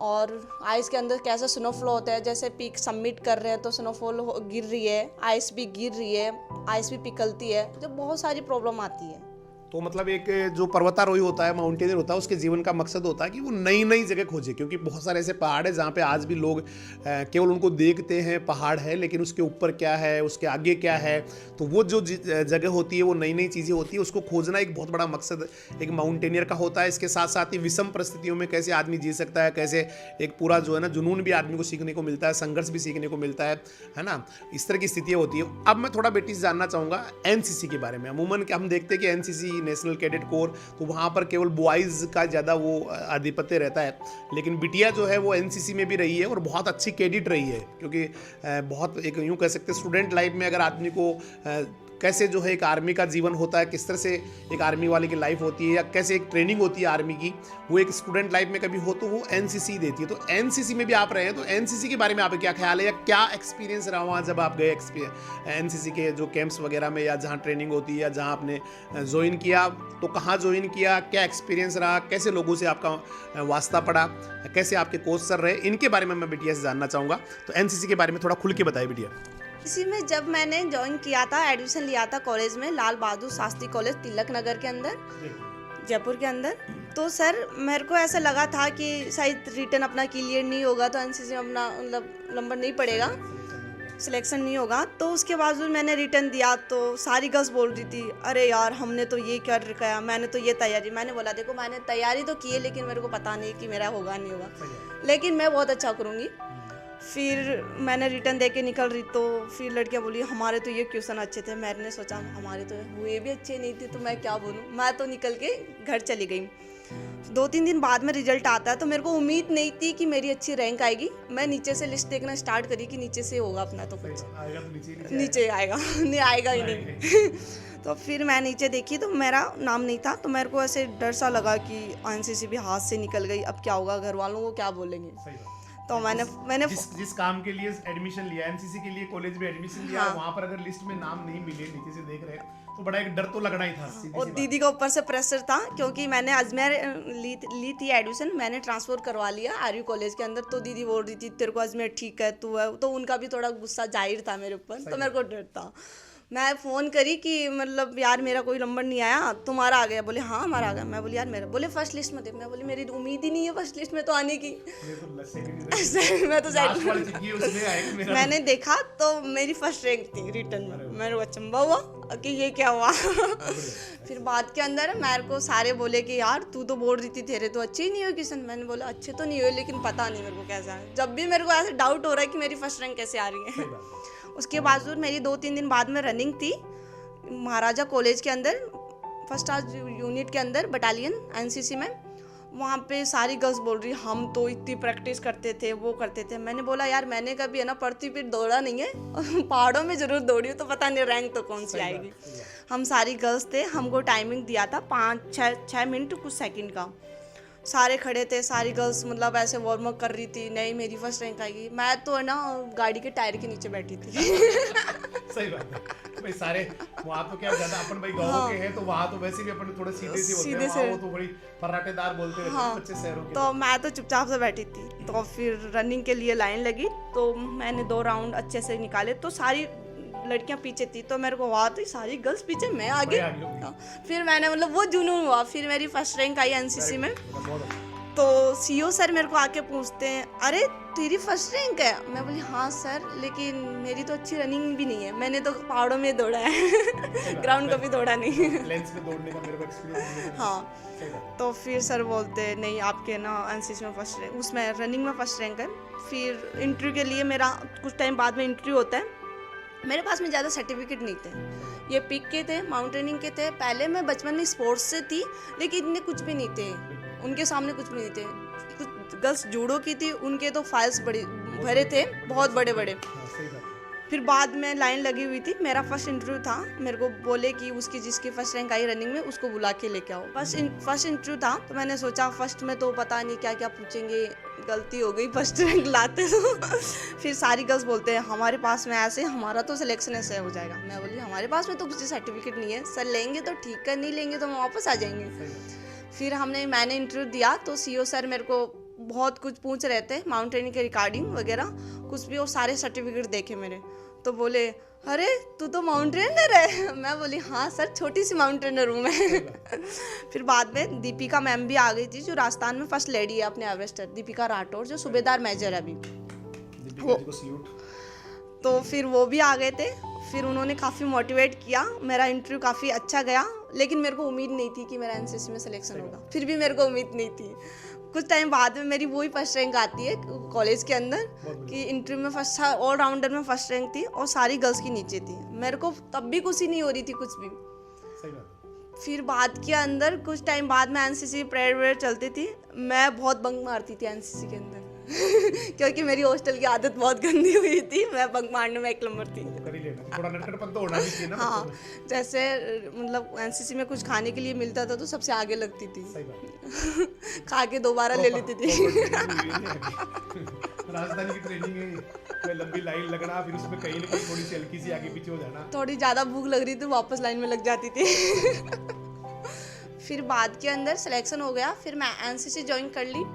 और आइस के अंदर कैसे स्नोफॉल होता है। जैसे पीक सबमिट कर रहे हैं तो स्नोफॉल गिर रही है, आइस भी गिर रही है, आइस भी पिघलती है, जब बहुत सारी प्रॉब्लम आती है। तो मतलब एक जो पर्वतारोही होता है, माउंटेनियर होता है, उसके जीवन का मकसद होता है कि वो नई नई जगह खोजे, क्योंकि बहुत सारे ऐसे पहाड़ है जहाँ पे आज भी लोग केवल उनको देखते हैं पहाड़ है, लेकिन उसके ऊपर क्या है, उसके आगे क्या है। तो वो जो जगह होती है वो नई नई चीज़ें होती है, उसको खोजना एक बहुत बड़ा मकसद एक माउंटेनियर का होता है। इसके साथ साथ ही विषम परिस्थितियों में कैसे आदमी जी सकता है, कैसे एक पूरा जो है ना जुनून भी आदमी को सीखने को मिलता है, संघर्ष भी सीखने को मिलता है ना, इस तरह की स्थितियाँ होती है। अब मैं थोड़ा बेटी से जानना चाहूँगा एनसीसी के बारे में। अमूमन हम देखते हैं कि एनसीसी नेशनल कैडेट कोर, तो वहाँ पर केवल बॉयज़ का ज़्यादा वो आधिपत्य रहता है, लेकिन बिटिया जो है वो एनसीसी में भी रही है और बहुत अच्छी कैडेट रही है, क्योंकि बहुत एक यूँ कह सकते हैं स्टूडेंट लाइफ में अगर आदमी को कैसे जो है एक आर्मी का जीवन होता है, किस तरह से एक आर्मी वाले की लाइफ होती है, या कैसे एक ट्रेनिंग होती है आर्मी की, वो एक स्टूडेंट लाइफ में कभी हो तो वो एनसीसी देती है। तो एनसीसी में भी आप रहे हैं, तो एनसीसी के बारे में आपका क्या ख्याल है, या क्या एक्सपीरियंस रहा वहाँ जब आप गए एनसीसी के जो कैंप्स वगैरह में, या जहाँ ट्रेनिंग होती है, या जहाँ आपने ज्वाइन किया, तो कहाँ ज्वाइन किया, क्या एक्सपीरियंस रहा, कैसे लोगों से आपका वास्ता पड़ा, कैसे आपके कोच सर रहे, इनके बारे में मैं बिटिया से जानना चाहूँगा। तो एनसीसी के बारे में थोड़ा खुल के बताइए बिटिया। इसी में जब मैंने ज्वाइन किया था, एडमिशन लिया था कॉलेज में, लाल बहादुर शास्त्री कॉलेज तिलक नगर के अंदर, जयपुर के अंदर, तो सर मेरे को ऐसा लगा था कि शायद रिटर्न अपना क्लियर नहीं होगा तो एनसीसी में अपना मतलब नंबर नहीं पड़ेगा, सिलेक्शन नहीं होगा। तो उसके बावजूद मैंने रिटर्न दिया तो सारी गर्ल्स बोल रही थी अरे यार हमने तो ये कर रखा, मैंने तो ये तैयारी। मैंने बोला देखो मैंने तैयारी तो की है, लेकिन मेरे को पता नहीं कि मेरा होगा नहीं होगा, लेकिन मैं बहुत अच्छा करूँगी। फिर मैंने रिटर्न दे के निकल रही तो फिर लड़कियां बोली हमारे तो ये क्वेश्चन अच्छे थे। मैंने सोचा हमारे तो हुए भी अच्छे नहीं थे तो मैं क्या बोलूँ, मैं तो निकल के घर चली गई। 2-3 दिन बाद में रिजल्ट आता है तो मेरे को उम्मीद नहीं थी कि मेरी अच्छी रैंक आएगी। मैं नीचे से लिस्ट देखना स्टार्ट करी कि नीचे से होगा अपना, तो कुछ नीचे आएगा नहीं आएगा ही नहीं। तो फिर मैं नीचे देखी तो मेरा नाम नहीं था, तो मेरे को ऐसे डर सा लगा कि एनसीसी भी हाथ से निकल गई, अब क्या होगा, घर वालों को क्या बोलेंगे। तो मैंने जिस काम के लिए एडमिशन लिया, एनसीसी के लिए कॉलेज में एडमिशन लिया, हाँ। वहां पर अगर लिस्ट में नाम नहीं मिले, नीचे से देख रहे तो बड़ा एक डर तो लगना ही था। और दीदी का ऊपर से प्रेशर था क्योंकि मैंने अजमेर ली थी एडमिशन, मैंने ट्रांसफर करवा लिया आर्यू कॉलेज के अंदर। तो दीदी बोल रही थी तेरे को अजमेर ठीक है, तू है, तो उनका भी थोड़ा गुस्सा जाहिर था मेरे ऊपर, तो मेरे को डर था। मैं फ़ोन करी कि मतलब यार मेरा कोई नंबर नहीं आया, तुम्हारा आ गया? बोले हाँ हमारा आ गया। मैं बोली यार मेरा, बोले फर्स्ट लिस्ट में थे। मैं बोली मेरी उम्मीद ही नहीं है फर्स्ट लिस्ट में तो आने की। मैं तो मैंने देखा तो मेरी फर्स्ट रैंक थी रिटर्न में। मेरे को अचंभा हुआ कि ये क्या हुआ। फिर बाद के अंदर मेरे को सारे बोले कि यार तू तो बोल रही थी तेरे तो अच्छे ही नहीं हुए क्वेश्चन। मैंने बोला अच्छे तो नहीं हुए, लेकिन पता नहीं मेरे को कैसा है। जब भी मेरे को ऐसे डाउट हो रहा है कि मेरी फर्स्ट रैंक कैसे आ रही है। उसके बावजूद मेरी 2-3 दिन बाद में रनिंग थी महाराजा कॉलेज के अंदर, फर्स्ट आज यूनिट के अंदर बटालियन एनसीसी में। वहाँ पे सारी गर्ल्स बोल रही हम तो इतनी प्रैक्टिस करते थे, वो करते थे। मैंने बोला यार मैंने कभी है ना पढ़ती फिर दौड़ा नहीं है, पहाड़ों में ज़रूर दौड़ी हूँ, तो पता नहीं रैंक तो कौन सी आएगी। हम सारी गर्ल्स थे, हमको टाइमिंग दिया था 5-6 मिनट कुछ सेकंड का। सारे खड़े थे, सारी गर्ल्स मतलब ऐसे वार्म अप कर रही थी, नहीं मेरी फर्स्ट रैंक आएगी। मैं तो है ना गाड़ी के टायर के नीचे बैठी थी। सही बात है भाई, सारे वहाँ तो क्या ज्यादा अपन भाई गाँव के हैं तो वहाँ तो वैसे भी अपन थोड़े सीधे से होते हैं, वहाँ वो तो बड़ी फर्राटेदार बोलते रहते हैं बच्चे शहरों के। तो मैं तो चुपचाप से बैठी थी। तो फिर रनिंग के लिए लाइन लगी, तो मैंने 2 राउंड अच्छे से निकाले, तो सारी लड़कियां पीछे थी, तो मेरे को हुआ तो सारी गर्ल्स पीछे, मैं आगे। फिर मैंने मतलब वो जुनून हुआ, फिर मेरी फर्स्ट रैंक आई एनसीसी में। तो सीओ सर मेरे को आके पूछते हैं, अरे तेरी फर्स्ट रैंक है? मैं बोली हाँ सर, लेकिन मेरी तो अच्छी रनिंग भी नहीं है, मैंने तो पहाड़ों में दौड़ा है, ग्राउंड कभी दौड़ा नहीं। लेंस में दौड़ने का मेरे को एक्सपीरियंस। हाँ, तो फिर सर बोलते हैं नहीं आपके ना एनसीसी में फर्स्ट रैंक, उसमें रनिंग में फर्स्ट रैंक है। फिर इंटरव्यू के लिए मेरा कुछ टाइम बाद में इंटरव्यू होता है। मेरे पास में ज़्यादा सर्टिफिकेट नहीं थे, ये पिक के थे, माउंटेनिंग के थे। पहले मैं बचपन में स्पोर्ट्स से थी, लेकिन इतने कुछ भी नहीं थे, उनके सामने कुछ भी नहीं थे। कुछ गर्ल्स जूडो की थी, उनके तो फाइल्स बड़े भरे थे, बहुत बड़े बड़े। फिर बाद में लाइन लगी हुई थी, मेरा फर्स्ट इंटरव्यू था। मेरे को बोले कि उसकी जिसकी फर्स्ट रैंक आई रनिंग में उसको बुला के लेके आओ। फर्स्ट इंटरव्यू था, तो मैंने सोचा फर्स्ट में तो पता नहीं क्या क्या पूछेंगे, गलती हो गई फर्स्ट रैंक लाते तो। फिर सारी गर्ल्स बोलते हैं हमारे पास में ऐसे, हमारा तो सिलेक्शन ऐसे हो जाएगा। मैं बोली हमारे पास में तो कुछ सर्टिफिकेट नहीं है सर, लेंगे तो ठीक है, नहीं लेंगे तो हम वापस आ जाएंगे। फिर मैंने इंटरव्यू दिया, तो सीओ सर मेरे को बहुत कुछ पूछ रहे थे, माउंटेनिंग के रिकॉर्डिंग वगैरह कुछ भी, और सारे सर्टिफिकेट देखे मेरे। तो बोले अरे तू तो माउंटेनर है। मैं बोली हाँ सर, छोटी सी माउंटेनर हूँ मैं। फिर बाद में दीपिका मैम भी आ गई थी, जो राजस्थान में फर्स्ट लेडी है अपने एवरेस्टर, दीपिका राठौर, जो सूबेदार मेजर है अभी वो। तो फिर वो भी आ गए थे, फिर उन्होंने काफ़ी मोटिवेट किया। मेरा इंटरव्यू काफ़ी अच्छा गया, लेकिन मेरे को उम्मीद नहीं थी कि मेरा एनसीसी में सिलेक्शन होगा। फिर भी मेरे को उम्मीद नहीं थी। कुछ टाइम बाद में मेरी वही फर्स्ट रैंक आती है कॉलेज के अंदर, कि इंटरव्यू में फर्स्ट, ऑलराउंडर में फर्स्ट रैंक थी, और सारी गर्ल्स की नीचे थी। मेरे को तब भी खुशी नहीं हो रही थी कुछ भी। फिर बाद के अंदर कुछ टाइम बाद में एनसीसी परेड चलती थी, मैं बहुत बंक मारती थी एनसीसी के अंदर। क्योंकि मेरी हॉस्टल की आदत बहुत गंदी हुई थी, मैं बंक मारने में 1 नंबर थी। थोड़ा नटखटपन तो होना भी चाहिए ना। हाँ, जैसे मतलब एनसीसी में कुछ खाने के लिए मिलता था तो सबसे आगे लगती थी। सही बात। खा के दोबारा ले लेती थी। राजधानी की ट्रेनिंग है, लंबी लाइन लगना, फिर उसमें कहीं ना कहीं थोड़ी सी हल्की सी आगे पीछे हो जाना। थोड़ी ज़्यादा भूख लग रही थी, वापस लाइन में लग जाती थी। फिर बाद के अंदर सिलेक्शन हो गया, फिर मैं एनसीसी ज्वाइन कर ली।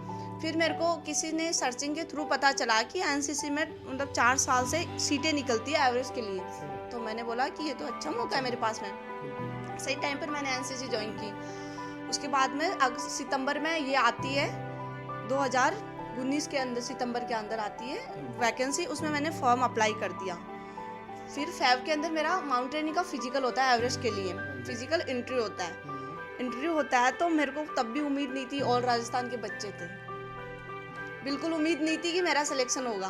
फिर मेरे को किसी ने सर्चिंग के थ्रू पता चला कि एनसीसी में मतलब 4 साल से सीटें निकलती है एवरेज के लिए। तो मैंने बोला कि ये तो अच्छा मौका है मेरे पास में, सही टाइम पर मैंने एनसीसी ज्वाइन की। उसके बाद में सितंबर में ये आती है 2019 के अंदर, सितंबर के अंदर आती है वैकेंसी, उसमें मैंने फॉर्म अप्लाई कर दिया। फिर फेब के अंदर मेरा माउंटेनिंग का फिजिकल होता है, एवरेज के लिए फिजिकल इंटरव्यू होता है। इंटरव्यू होता है तो मेरे को तब भी उम्मीद नहीं थी, ऑल राजस्थान के बच्चे थे, बिल्कुल उम्मीद नहीं थी कि मेरा सिलेक्शन होगा।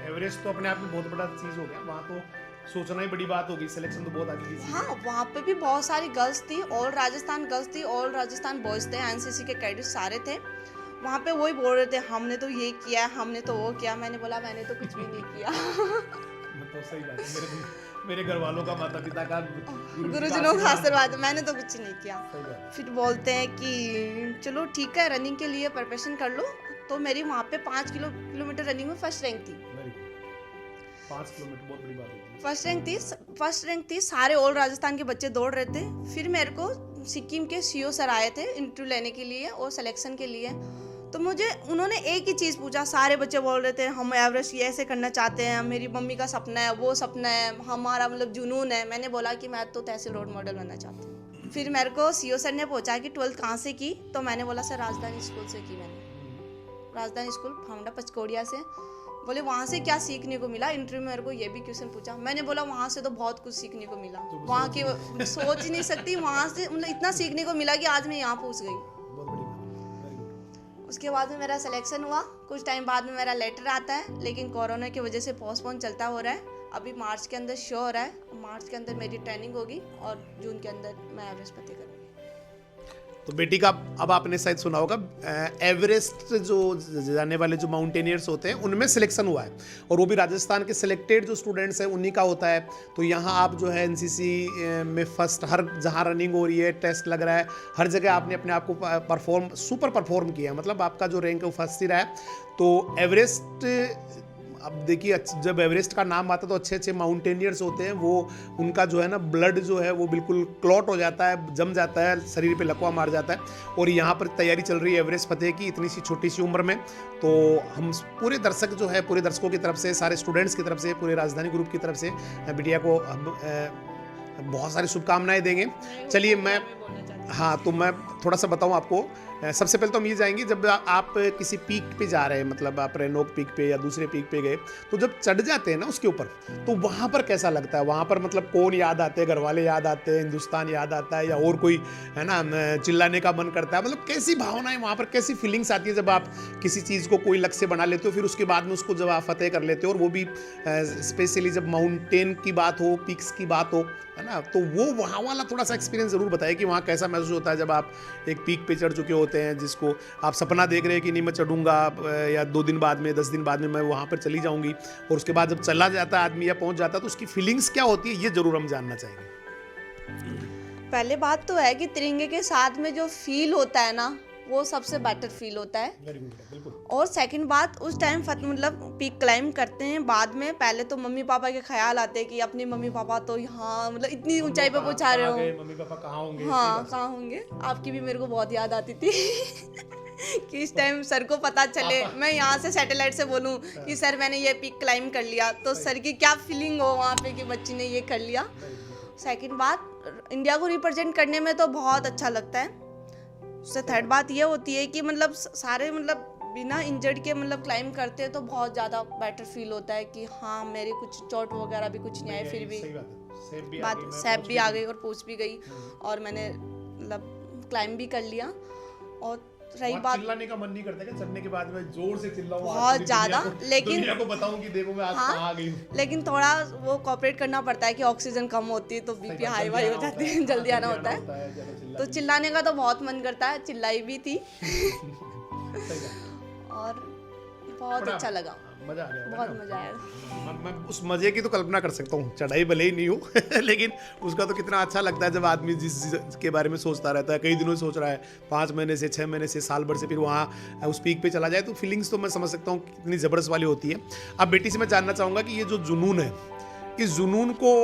एवरेस्ट तो अपने आप में बहुत बड़ा चीज हो गया, वहाँ तो सोचना ही बड़ी बात हो गई, सिलेक्शन तो बहुत आगे की। हाँ, वहाँ पे भी बहुत सारी गर्ल्स थी, ऑल राजस्थान गर्ल्स थी, ऑल राजस्थान बॉयज थे, एनसीसी के कैडेट सारे थे। वहाँ पे वही बोल रहे थे हमने तो ये किया, हमने तो वो किया। मैंने बोला मैंने तो कुछ भी नहीं किया। तो सही बात है, मेरे घर वालों का, माता पिता का, गुरुजनों का आशीर्वाद, मैंने तो कुछ नहीं किया। फिर बोलते हैं कि चलो ठीक है, रनिंग के लिए प्रिपरेशन कर लो। तो मेरी वहाँ पे 5 किलोमीटर रनिंग में फर्स्ट रैंक थी। 5 किलोमीटर बहुत बड़ी बात होती है। फर्स्ट रैंक थी, सारे ऑल राजस्थान के बच्चे दौड़ रहे थे। फिर मेरे को सिक्किम के सीओ सर आए थे इंटरव्यू लेने के लिए और सिलेक्शन के लिए। तो मुझे उन्होंने एक ही चीज़ पूछा, सारे बच्चे बोल रहे थे हम एवरेस्ट ये ऐसे करना चाहते हैं, मेरी मम्मी का सपना है, वो सपना है, हमारा मतलब जुनून है। मैंने बोला कि मैं तो तहसील रोड मॉडल बनना चाहती हूँ। फिर मेरे को सीओ सर ने पूछा कि 12th कहाँ से की, तो मैंने बोला सर राजधानी स्कूल से की मैंने, राजधानी स्कूल फाउंडा पचकोड़िया से। बोले वहाँ से क्या सीखने को मिला, इंटरव्यू में मेरे को ये भी क्वेश्चन पूछा। मैंने बोला वहाँ से तो बहुत कुछ सीखने को मिला, वहाँ की सोच ही नहीं सकती, वहाँ से मतलब इतना सीखने को मिला कि आज मैं यहाँ पहुँच गई। उसके बाद में मेरा सिलेक्शन हुआ। कुछ टाइम बाद में मेरा लेटर आता है, लेकिन कोरोना की वजह से पोस्टपोन चलता हो रहा है। अभी मार्च के अंदर शो हो रहा है, मार्च के अंदर मेरी ट्रेनिंग होगी और जून के अंदर मैं एवरेस्ट फतेह करूँगी। तो बेटी का अब आपने शायद सुना होगा एवरेस्ट जो जाने वाले जो माउंटेनियर्स होते हैं उनमें सिलेक्शन हुआ है, और वो भी राजस्थान के सिलेक्टेड जो स्टूडेंट्स हैं उन्हीं का होता है। तो यहाँ आप जो है एनसीसी में फर्स्ट, हर जहाँ रनिंग हो रही है, टेस्ट लग रहा है, हर जगह आपने अपने आप को सुपर परफॉर्म किया, मतलब आपका जो रैंक है वो फर्स्ट ही रहा है। तो एवरेस्ट, अब देखिए जब एवरेस्ट का नाम आता है तो अच्छे अच्छे माउंटेनियर्स होते हैं, वो उनका जो है ना ब्लड जो है वो बिल्कुल क्लॉट हो जाता है, जम जाता है, शरीर पे लकवा मार जाता है। और यहाँ पर तैयारी चल रही है एवरेस्ट फतेह की इतनी सी छोटी सी उम्र में। तो हम पूरे दर्शक जो है, पूरे दर्शकों की तरफ से, सारे स्टूडेंट्स की तरफ से, पूरे राजधानी ग्रुप की तरफ से बिटिया को हम बहुत सारी शुभकामनाएं देंगे। चलिए हाँ, तो मैं थोड़ा सा बताऊं आपको। सबसे पहले तो हम ये जाएंगे, जब आप किसी पीक पे जा रहे हैं, मतलब आप रेनोक पीक पे या दूसरे पीक पे गए, तो जब चढ़ जाते हैं ना उसके ऊपर, तो वहाँ पर कैसा लगता है? वहाँ पर मतलब कौन याद आते हैं? घर वाले याद आते हैं, हिंदुस्तान याद आता है, या और कोई है ना, चिल्लाने का मन करता है? मतलब कैसी भावनाएं वहाँ पर, कैसी फीलिंग्स आती है जब आप किसी चीज़ को कोई लक्ष्य बना लेते हो, फिर उसके बाद में उसको जब आप फतेह कर लेते हो, और वो भी स्पेशली जब माउंटेन की बात हो, पीक्स की बात हो, है ना, तो वो वहाँ वाला थोड़ा सा एक्सपीरियंस जरूर बताइए कि वहाँ कैसा महसूस होता है जब आप एक पीक पे चढ़ चुके होते हैं, जिसको आप सपना देख रहे हैं कि नहीं मैं चढ़ूंगा, या 2 दिन बाद में, 10 दिन बाद में मैं वहाँ पर चली जाऊंगी, और उसके बाद जब चला जाता है आदमी या पहुँच जाता है तो उसकी फीलिंग्स क्या होती है, ये जरूर हम जानना चाहेंगे। पहले बात तो है कि तिरंगे के साथ में जो फील होता है ना, वो सबसे बेटर फील होता है। वेरी गुड, बिल्कुल। और सेकंड बात, उस टाइम मतलब पीक क्लाइंब करते हैं, बाद में पहले तो मम्मी पापा के ख्याल आते हैं कि अपनी मम्मी पापा तो यहाँ मतलब इतनी ऊंचाई पे पहुंचा रहे हो, मम्मी पापा कहाँ होंगे? हाँ कहाँ होंगे। आपकी भी मेरे को बहुत याद आती थी कि इस टाइम सर को पता चले, मैं यहाँ से सैटेलाइट से बोलूँ कि सर मैंने ये पीक क्लाइंब कर लिया, तो सर की क्या फीलिंग हो वहाँ पे कि बच्ची ने ये कर लिया। सेकंड बात, इंडिया को रिप्रेजेंट करने में तो बहुत अच्छा लगता है। उससे थर्ड बात ये होती है कि मतलब सारे मतलब बिना इंजर्ड के मतलब क्लाइंब करते हैं तो बहुत ज़्यादा बेटर फील होता है कि हाँ मेरे कुछ चोट वगैरह भी कुछ नहीं आई, फिर भी सैप भी आ गई और पूछ भी गई, और मैंने मतलब क्लाइंब भी कर लिया। और रही बात, चिल्लाने का मन नहीं करता क्या चढ़ने के बाद में? जोर से चिल्लाऊं बहुत ज्यादा, लेकिन दुनिया को बताऊं कि देखो मैं आज कहां आ गई। लेकिन थोड़ा वो कोऑपरेट करना पड़ता है कि ऑक्सीजन कम होती है तो बीपी हाई वाई हो जाती है, जल्दी आना होता है। तो चिल्लाने का तो बहुत मन करता है, चिल्लाई भी थी और बहुत अच्छा लगा, मजा आ गया, बहुत मजा आया। मैं उस मजे की तो कल्पना कर सकता हूँ, चढ़ाई भले ही नहीं हो लेकिन उसका तो कितना अच्छा लगता है जब आदमी जिस चीज़ के बारे में सोचता रहता है, कई दिनों से सोच रहा है, 5 महीने से, 6 महीने से, साल भर से, फिर वहाँ उस पीक पे चला जाए, तो फीलिंग्स तो मैं समझ सकता हूँ कितनी ज़बरदस्त वाली होती है। अब बेटी से मैं जानना चाहूँगा कि ये जो जुनून है, इस जुनून को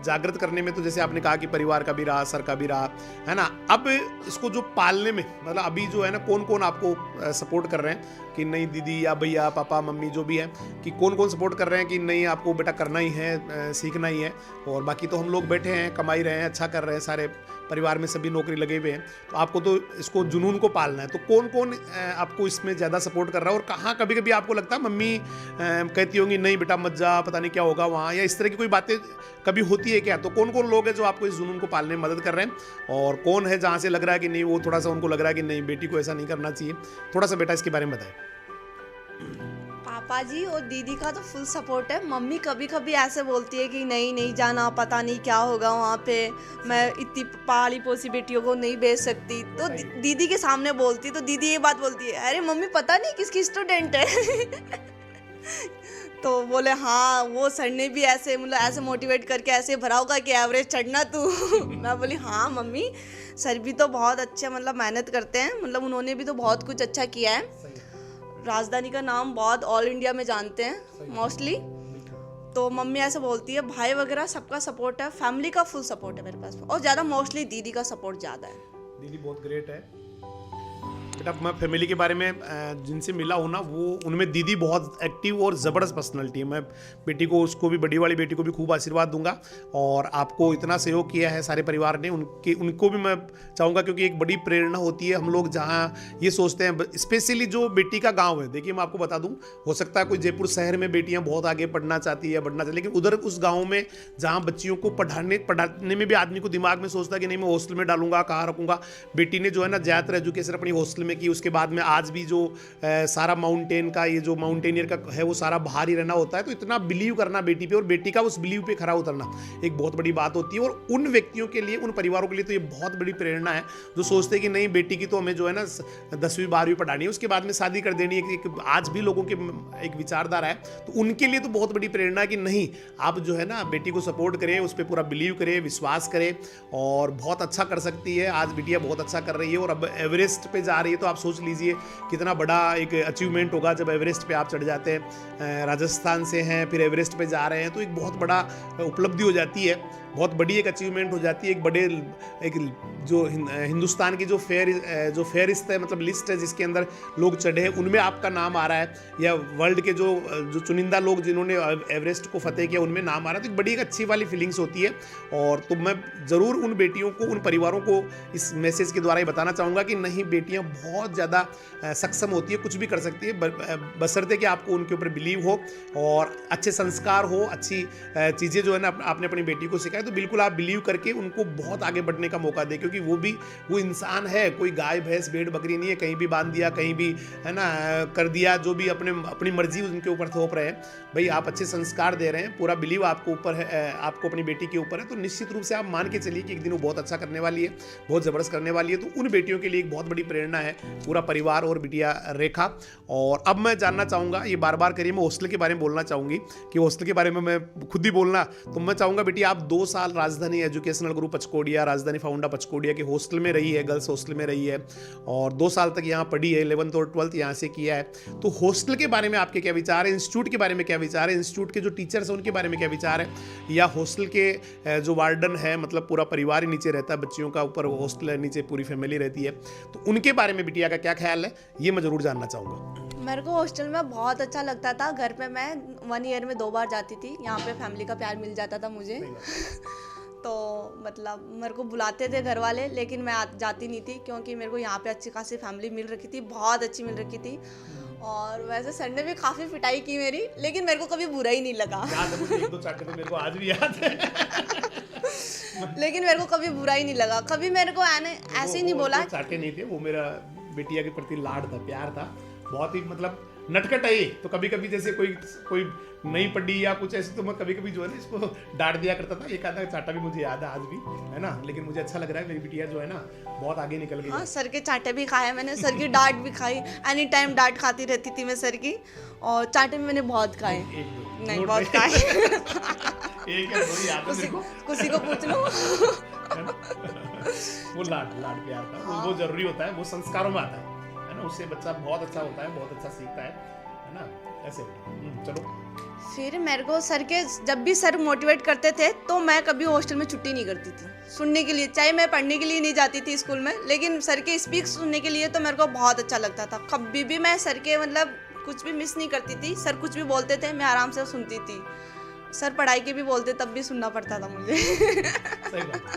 जागृत करने में, तो जैसे आपने कहा कि परिवार का भी रहा, सर का भी रहा, है ना, अब इसको जो पालने में, मतलब अभी जो है ना, कौन कौन आपको सपोर्ट कर रहे हैं कि नहीं, दीदी या भैया, पापा, मम्मी, जो भी है, कि कौन कौन सपोर्ट कर रहे हैं कि नहीं आपको बेटा करना ही है, सीखना ही है, और बाकी तो हम लोग बैठे हैं, कमाई रहे हैं, अच्छा कर रहे हैं, सारे परिवार में सभी नौकरी लगे हुए हैं, तो आपको तो इसको जुनून को पालना है, तो कौन कौन आपको इसमें ज़्यादा सपोर्ट कर रहा है? और कहाँ कभी कभी आपको लगता है मम्मी कहती होंगी नहीं बेटा मत जा, पता नहीं क्या होगा वहाँ, या इस तरह की कोई बातें कभी होती है क्या? तो कौन कौन लोग हैं जो आपको इस जुनून को पालने में मदद कर रहे हैं, और कौन है जहाँ से लग रहा है कि नहीं, वो थोड़ा सा उनको लग रहा है कि नहीं बेटी को ऐसा नहीं करना चाहिए? थोड़ा सा बेटा इसके बारे में बताएं। पापा जी और दीदी का तो फुल सपोर्ट है। मम्मी कभी कभी ऐसे बोलती है कि नहीं नहीं जाना, पता नहीं क्या होगा वहाँ पे, मैं इतनी पाली पोसी बेटियों को नहीं भेज सकती, तो दीदी के सामने बोलती, तो दीदी ये बात बोलती है, अरे मम्मी पता नहीं किसकी स्टूडेंट है तो बोले हाँ वो सर ने भी ऐसे मतलब ऐसे मोटिवेट करके ऐसे भरा होगा कि एवरेज चढ़ना तू मैं बोली हाँ मम्मी, सर भी तो बहुत अच्छे मतलब मेहनत करते हैं, मतलब उन्होंने भी तो बहुत कुछ अच्छा किया है, राजधानी का नाम बहुत ऑल इंडिया में जानते हैं मोस्टली। तो मम्मी ऐसे बोलती है, भाई वगैरह सबका सपोर्ट है, फैमिली का फुल सपोर्ट है मेरे पास, और ज़्यादा मोस्टली दीदी का सपोर्ट ज़्यादा है। दीदी बहुत ग्रेट है बेटा। मैं फैमिली के बारे में जिनसे मिला हूँ ना, वो उनमें दीदी बहुत एक्टिव और ज़बरदस्त पर्सनैलिटी है। मैं बेटी को, उसको भी, बड़ी वाली बेटी को भी खूब आशीर्वाद दूंगा, और आपको इतना सहयोग किया है सारे परिवार ने, उनको भी मैं चाहूँगा, क्योंकि एक बड़ी प्रेरणा होती है। हम लोग जहाँ ये सोचते हैं, स्पेशली जो बेटी का गाँव है, देखिए मैं आपको बता दूँ, हो सकता है कोई जयपुर शहर में बेटियाँ बहुत आगे पढ़ना चाहती है, बढ़ना चाहती है, लेकिन उधर उस गाँव में जहाँ बच्चियों को पढ़ाने में भी आदमी को दिमाग में सोचता है कि नहीं मैं हॉस्टल में डालूंगा, कहाँ रखूँगा। बेटी ने जो है ना ज़्यादातर एजुकेशन अपनी हॉस्टल में की, उसके बाद में आज भी जो सारा माउंटेन का ये जो माउंटेनियर का है वो सारा बाहर ही रहना होता है। तो इतना बिलीव करना बेटी पे और बेटी का उस बिलीव पे खरा उतरना एक बहुत बड़ी बात होती है। और उन व्यक्तियों के लिए, उन परिवारों के लिए तो ये बहुत बड़ी प्रेरणा है जो सोचते हैं कि नहीं बेटी की तो हमें जो है ना 10वीं 12वीं पढ़ानी है, उसके बाद में शादी कर देनी है। एक आज भी लोगों के एक विचारधारा है, तो उनके लिए तो बहुत बड़ी प्रेरणा है कि नहीं आप जो है ना बेटी को सपोर्ट करें, उस पर पूरा बिलीव करें, विश्वास करें और बहुत अच्छा कर सकती है। आज बिटिया बहुत अच्छा कर रही है और अब एवरेस्ट पे जा रही है, तो आप सोच लीजिए कितना बड़ा एक अचीवमेंट होगा जब एवरेस्ट पे आप चढ़ जाते हैं। राजस्थान से हैं फिर एवरेस्ट पे जा रहे हैं, तो एक बहुत बड़ा उपलब्धि हो जाती है, बहुत बड़ी एक अचीवमेंट हो जाती है। एक बड़े एक जो हिंदुस्तान की जो फेयरिस्ट है, मतलब लिस्ट है जिसके अंदर लोग चढ़े हैं, उनमें आपका नाम आ रहा है, या वर्ल्ड के जो चुनिंदा लोग जिन्होंने एवरेस्ट को फतेह किया उनमें नाम आ रहा है, तो एक बड़ी एक अच्छी वाली फीलिंग्स होती है। और तो मैं ज़रूर उन बेटियों को, उन परिवारों को इस मैसेज के द्वारा ही बताना चाहूँगा कि नहीं बेटियाँ बहुत ज़्यादा सक्षम होती है, कुछ भी कर सकती है, बशर्ते कि आपको उनके ऊपर बिलीव हो और अच्छे संस्कार हो, अच्छी चीज़ें जो है ना आपने अपनी बेटी को सिखाई, तो बिल्कुल आप बिलीव करके उनको बहुत आगे बढ़ने का मौका दें, क्योंकि वो इंसान है, कोई गाय भैंस भेड़ बकरी नहीं है, कहीं भी बांध दिया, कहीं भी है ना कर दिया, जो भी अपनी मर्जी उनके ऊपर थोप रहे हैं। भाई आप अच्छे संस्कार दे रहे हैं, पूरा बिलीव आपको ऊपर है, आपको अपनी बेटी के ऊपर है, तो निश्चित रूप से आप मान के चलिए कि एक दिन वो बहुत अच्छा करने वाली है, बहुत ज़बरदस्त करने वाली है। तो उन बेटियों के लिए एक बहुत बड़ी प्रेरणा है पूरा परिवार और बिटिया रेखा। और अब मैं जानना चाहूँगा, ये बार बार करिए, मैं हॉस्टल के बारे में बोलना चाहूँगी कि हॉस्टल के बारे में मैं खुद ही बोलना, तो मैं चाहूँगा बेटी आप 2 साल राजधानी एजुकेशनल ग्रुप पचकोडिया, राजधानी फाउंडा पचकोडिया के हॉस्टल में रही है, गर्ल्स हॉस्टल में रही है और 2 साल तक यहाँ पढ़ी है, 11th और 12th यहाँ से किया है। तो हॉस्टल के बारे में आपके क्या विचार है, इंस्टीट्यूट के बारे में क्या विचार है, इंस्टीट्यूट के जो टीचर्स हैं उनके बारे में क्या विचार है, या हॉस्टल के जो वार्डन है, मतलब पूरा परिवार ही नीचे रहता है, बच्चियों का ऊपर हॉस्टल है, नीचे पूरी फैमिली रहती है, तो उनके बारे में बिटिया का क्या ख्याल है, ये मैं ज़रूर जानना चाहूँगा। मेरे को हॉस्टल में बहुत अच्छा लगता था। घर पे मैं 1 ईयर में 2 बार जाती थी, यहाँ पे फैमिली का प्यार मिल जाता था मुझे। तो मतलब मेरे को बुलाते थे घर वाले, लेकिन मैं जाती नहीं थी, क्योंकि मेरे को यहाँ पे अच्छी खासी फैमिली मिल रखी थी, बहुत अच्छी मिल रखी थी। और वैसे सर ने भी काफ़ी पिटाई की मेरी, लेकिन मेरे को कभी बुरा ही नहीं लगा। याद है मुझे, 1-2 चाटे तो मेरे को आज भी याद है। लेकिन मेरे को कभी बुरा ही नहीं लगा, कभी मेरे को ऐसे ही नहीं बोला। चाटे नहीं थे, वो मेरा बेटिया के प्रति लाड था, प्यार था, बहुत ही मतलब नटखट है ये। तो कभी कभी जैसे कोई नहीं पढ़ी या कुछ ऐसे, तो मैं कभी कभी जो है ना इसको डांट दिया करता था। एक आधा चाटा भी मुझे याद है आज भी, है ना, लेकिन मुझे अच्छा लग रहा है, मेरी बिटिया जो है ना बहुत आगे निकल गई। हाँ, सर के चाटे भी खाए मैंने, सर की डांट भी खाई, एनी टाइम डांट खाती रहती थी मैं सर की, और चाटे भी मैंने बहुत खाए। नहीं, बहुत खाए। एक है थोड़ी याद है मेरे को, किसी को पूछ लो। वो लाड प्यार था, वो जरूरी होता है, वो संस्कारों में आता है ना, उससे बच्चा बहुत अच्छा होता है, बहुत अच्छा सीखता है ना, ऐसे। चलो फिर मेरे को सर के, जब भी सर मोटिवेट करते थे तो मैं कभी हॉस्टल में छुट्टी नहीं करती थी सुनने के लिए, चाहे मैं पढ़ने के लिए नहीं जाती थी स्कूल में, लेकिन सर के स्पीच सुनने के लिए तो मेरे को बहुत अच्छा लगता था। कभी भी मैं सर के मतलब कुछ भी मिस नहीं करती थी, सर कुछ भी बोलते थे मैं आराम से सुनती थी, सर पढ़ाई के भी बोलते तब भी सुनना पड़ता था मुझे। सही बात।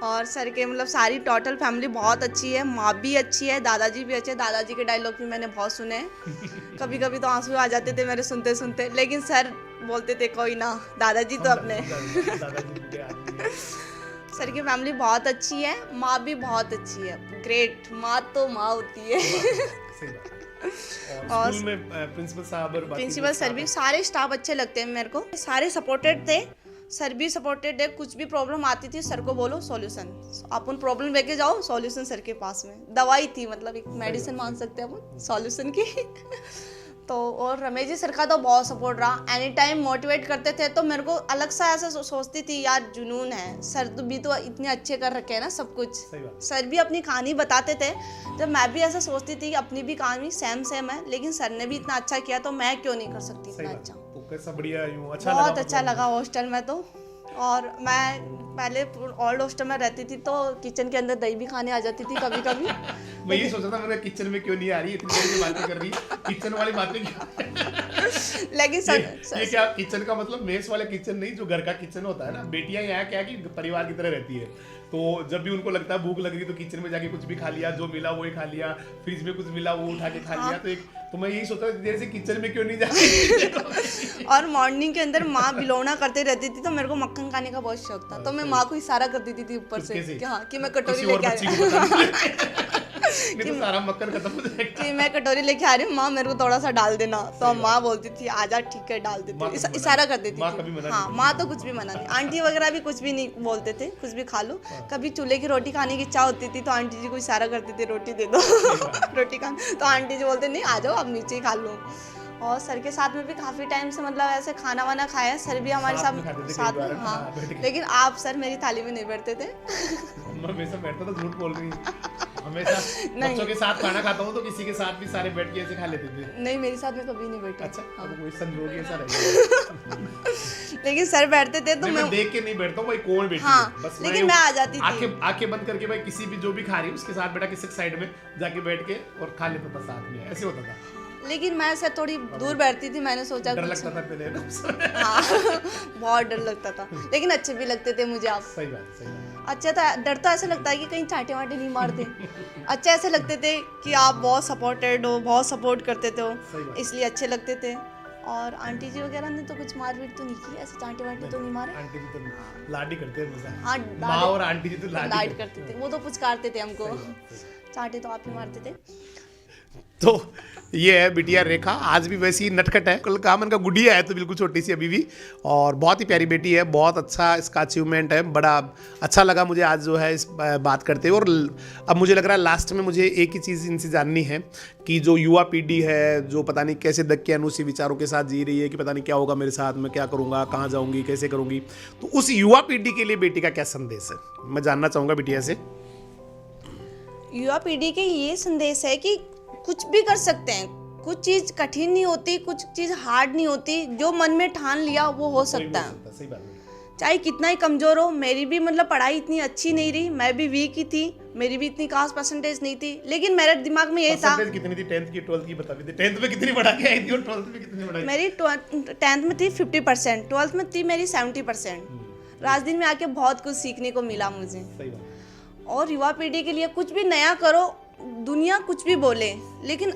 और सर के मतलब सारी टोटल फैमिली बहुत अच्छी है, माँ भी अच्छी है, दादाजी भी अच्छे हैं, दादाजी के डायलॉग भी मैंने बहुत सुने हैं। कभी कभी तो आंसू आ जाते थे मेरे सुनते सुनते, लेकिन सर बोलते थे कोई ना, दादाजी तो अपने। सर की फैमिली बहुत अच्छी है, माँ भी बहुत अच्छी है, ग्रेट, माँ तो माँ होती है। और स्कूल में प्रिंसिपल सर भी सारे स्टाफ अच्छे लगते हैं मेरे को, सारे सपोर्टेड थे, सर भी सपोर्टेड है। कुछ भी प्रॉब्लम आती थी सर को बोलो सॉल्यूशन, अपन प्रॉब्लम लेके जाओ सॉल्यूशन सर के पास में, दवाई थी मतलब एक मेडिसिन मान सकते हैं अपन सॉल्यूशन की। तो और रमेश जी सर का तो बहुत सपोर्ट रहा, एनी टाइम मोटिवेट करते थे, तो मेरे को अलग सा ऐसा सोचती थी यार जुनून है, सर तो भी तो इतने अच्छे कर रखे हैं ना सब कुछ। सर भी अपनी कहानी बताते थे, जब मैं भी ऐसा सोचती थी कि अपनी भी कहानी सेम है, लेकिन सर ने भी इतना अच्छा किया तो मैं क्यों नहीं कर सकती इतना अच्छा। तो कैसा बढ़िया, अच्छा बहुत अच्छा लगा हॉस्टल में तो। और मैं पहले ओल्ड हॉस्टल में रहती थी, तो किचन के अंदर दही भी खाने आ जाती थी कभी कभी। मैं ये सोचा था मैंने किचन में क्यों नहीं आ रही, इतनी देर की बातें कर रही, किचन वाली बातें क्यों। लेकिन ये क्या किचन का मतलब मेस वाले किचन नहीं, जो घर का किचन होता है ना। बेटियां यहाँ क्या कि परिवार की तरह रहती है, तो जब भी उनको लगता है भूख लग रही तो किचन में जाके कुछ भी खा लिया, जो मिला वो ही खा लिया, फ्रिज में कुछ मिला वो उठा के खा लिया। तो मैं यही सोचा देर से किचन में क्यों नहीं जाती। और मॉर्निंग के अंदर माँ बिलोना करते रहती थी, तो मेरे को मक्खन खाने का बहुत शौक था, तो मैं माँ को इशारा कर देती थी ऊपर से कि हाँ कि मैं कटोरी लेके आ। नहीं तो सारा मक्खन खत्म हो जाएगा। कि मैं कटोरी लेके आ रही हूँ, माँ मेरे को थोड़ा सा डाल देना, तो माँ बोलती थी आजा ठीक है डाल माँ देती, कभी इशारा कर देती माँ थी। कभी मना हाँ, नहीं माँ तो कुछ भी मना नहीं, आंटी वगैरह भी कुछ भी नहीं बोलते थे, कुछ भी खा लो। कभी चूल्हे की रोटी खाने की इच्छा होती थी तो आंटी जी को इशारा करती थी रोटी दे दो रोटी खा, तो आंटी जी बोलते नहीं आ जाओ आप नीचे ही खा लो। और सर के साथ में भी काफ़ी टाइम से मतलब ऐसे खाना वाना खाया है, सर भी हमारे साथ में साथ खाते थे साथ कई बार, में, हाँ, हाँ। बैठ के। लेकिन आप सर मेरी थाली में नहीं बैठते थे मैं हमेशा बैठता था, झूठ बोल रही है। हमेशा नहीं। बच्चों के साथ खाना खाता हूँ तो किसी के साथ भी सारे बैठ के ऐसे खा लेते थे। नहीं, मेरे साथ में कभी नहीं बैठे। अच्छा, हाँ। अब कोई संजोग ही ऐसा रह गया। लेकिन सर बैठते थे तो नहीं, मैं मैं देख के नहीं बैठता हूँ भाई कौन बैठी हाँ, है। बस लेकिन मैं आ जाती थी। आंखें बंद करके भाई किसी भी जो भी खा रही है उसके साथ बेटा किसी साइड में जाके बैठ के और खा लेता था साथ में, ऐसे होता था। लेकिन मैं सर थोड़ी दूर बैठती थी, मैंने सोचा डर कुछ लगता था पहले ना। हाँ बहुत डर लगता था, लेकिन अच्छे भी लगते थे मुझे आप। सही बात, सही बात। अच्छा था, डर तो ऐसा लगता है कि कहीं चाटे वाटे नहीं मारते। अच्छे ऐसे लगते थे कि आप बहुत सपोर्टेड हो, बहुत सपोर्ट करते थे सही हो, बात। इसलिए अच्छे लगते थे। और आंटी जी वगैरह ने तो कुछ मारपीट तो नहीं की, ऐसे चाटे वाटे तो नहीं मारे। आंटी जी तो लाडी करते हैं हमेशा। हाँ, माँ और आंटी जी तो लाड लाडी करते थे, वो तो पुचकारते थे हमको, सही बात, सही बात। चाटे तो आप ही मारते थे। तो ये है बिटिया रेखा, आज भी वैसी नटखट है। कल कहा मन का गुड़िया है तो बिल्कुल छोटी सी अभी भी, और बहुत ही प्यारी बेटी है, बहुत अच्छा इसका अचीवमेंट है। बड़ा अच्छा लगा मुझे आज जो है इस बात करते हुए। और अब मुझे लग रहा है लास्ट में मुझे एक ही चीज़ इनसे जाननी है कि जो युवा पीढ़ी है जो पता नहीं कैसे दक्यानुसी विचारों के साथ जी रही है कि पता नहीं क्या होगा मेरे साथ, मैं क्या करूँगा, कहाँ जाऊँगी, कैसे करूँगी, तो उस युवा पीढ़ी के लिए बेटी का क्या संदेश है, मैं जानना चाहूँगा बिटिया से। युवा पीढ़ी के ये संदेश है कि कुछ भी कर सकते हैं, कुछ चीज़ कठिन नहीं होती, कुछ चीज़ हार्ड नहीं होती, जो मन में ठान लिया वो हो सकता है। सही बात है। चाहे कितना ही कमज़ोर हो, मेरी भी मतलब पढ़ाई इतनी अच्छी नहीं रही, मैं भी वीक ही थी, मेरी भी इतनी खास परसेंटेज नहीं थी, लेकिन मेरे दिमाग में ये था। कितनी थी 10th की 12th की बता भी दे। 10th में कितनी पढ़ा के आई थी और 12th में कितनी पढ़ाई? मेरी 10th में थी 50%, 12th में थी मेरी 70%। राजदीन में आके बहुत कुछ सीखने को मिला मुझे। सही बात। और युवा पीढ़ी के लिए कुछ भी नया करो, दुनिया कुछ भी बोले, लेकिन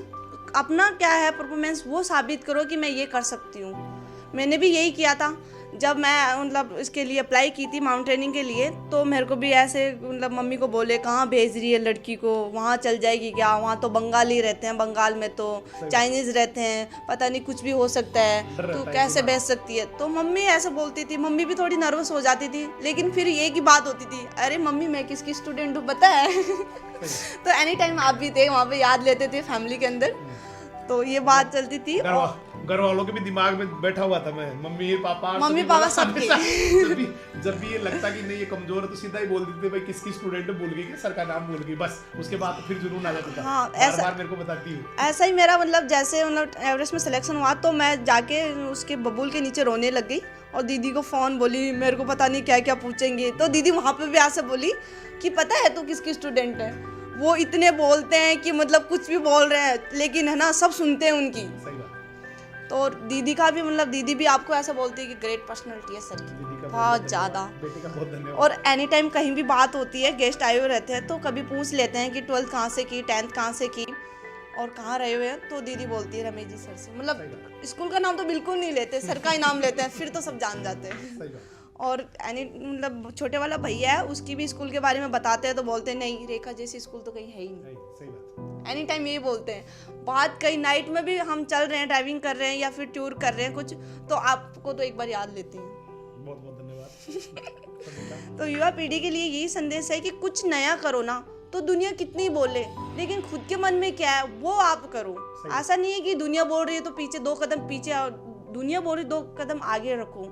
अपना क्या है परफॉर्मेंस वो साबित करो कि मैं ये कर सकती हूँ। मैंने भी यही किया था जब मैं मतलब इसके लिए अप्लाई की थी माउंटेनिंग के लिए, तो मेरे को भी ऐसे मतलब मम्मी को बोले कहाँ भेज रही है लड़की को, वहाँ चल जाएगी क्या, वहाँ तो बंगाली रहते हैं, बंगाल में तो चाइनीज़ रहते हैं, पता नहीं कुछ भी हो सकता है, तो कैसे भेज सकती है। तो मम्मी ऐसे बोलती थी, मम्मी भी थोड़ी नर्वस हो जाती थी, लेकिन फिर ये की बात होती थी, अरे मम्मी मैं किसकी स्टूडेंट हूँ पता है तो एनी टाइम आप भी थे वहाँ पे, याद लेते थे फैमिली के अंदर, तो ये बात चलती थी। घर वालों के भी दिमाग में बैठा हुआ था मैं, मम्मी पापा सबके जब भी ये लगता कि नहीं ये कमजोर है तो सीधा ही बोल देते थे भाई किसकी स्टूडेंट है, भूल गई, सर का नाम भूल गई, बस उसके बाद तो फिर जुनून आ जाता था। हाँ, बार मेरे को बताती है। ऐसा ही मेरा मतलब जैसे मतलब एवरेस्ट में सिलेक्शन हुआ तो मैं जाके उसके बबूल के नीचे रोने लग गई और दीदी को फ़ोन बोली, मेरे को पता नहीं क्या क्या पूछेंगे, तो दीदी वहाँ पे भी ऐसे बोली कि पता है तू किसकी स्टूडेंट है। वो इतने बोलते हैं कि मतलब कुछ भी बोल रहे हैं, लेकिन है ना सब सुनते हैं उनकी। सही बात। तो दीदी का भी मतलब दीदी भी आपको ऐसा बोलती है कि ग्रेट पर्सनालिटी है सर की, बहुत ज़्यादा। बेटी का बहुत धन्यवाद। और एनी टाइम कहीं भी बात होती है, गेस्ट आए हुए रहते हैं तो कभी पूछ लेते हैं कि 12th कहाँ से की, 10th कहाँ से की और कहाँ रहे हुए हैं, तो दीदी बोलती है रमेश जी सर से, मतलब स्कूल का नाम तो बिल्कुल नहीं लेते, सर का ही नाम लेते हैं, फिर तो सब जान जाते हैं। और एनी मतलब छोटे वाला भैया है उसकी भी स्कूल के बारे में बताते हैं तो बोलते हैं नहीं रेखा जैसी स्कूल तो कहीं है ही नहीं। सही बात। एनी टाइम यही बोलते हैं। बात कहीं नाइट में भी हम चल रहे हैं, ड्राइविंग कर रहे हैं या फिर टूर कर रहे हैं कुछ, तो आपको तो एक बार याद लेते हैं। बहुत बहुत धन्यवाद। तो युवा पीढ़ी के लिए यही संदेश है कि कुछ नया करो ना, तो दुनिया कितनी बोले, लेकिन खुद के मन में क्या है वो आप करो। ऐसा नहीं है कि दुनिया बोल रही है तो पीछे 2 कदम पीछे, और दुनिया बोल रही 2 कदम आगे रखो।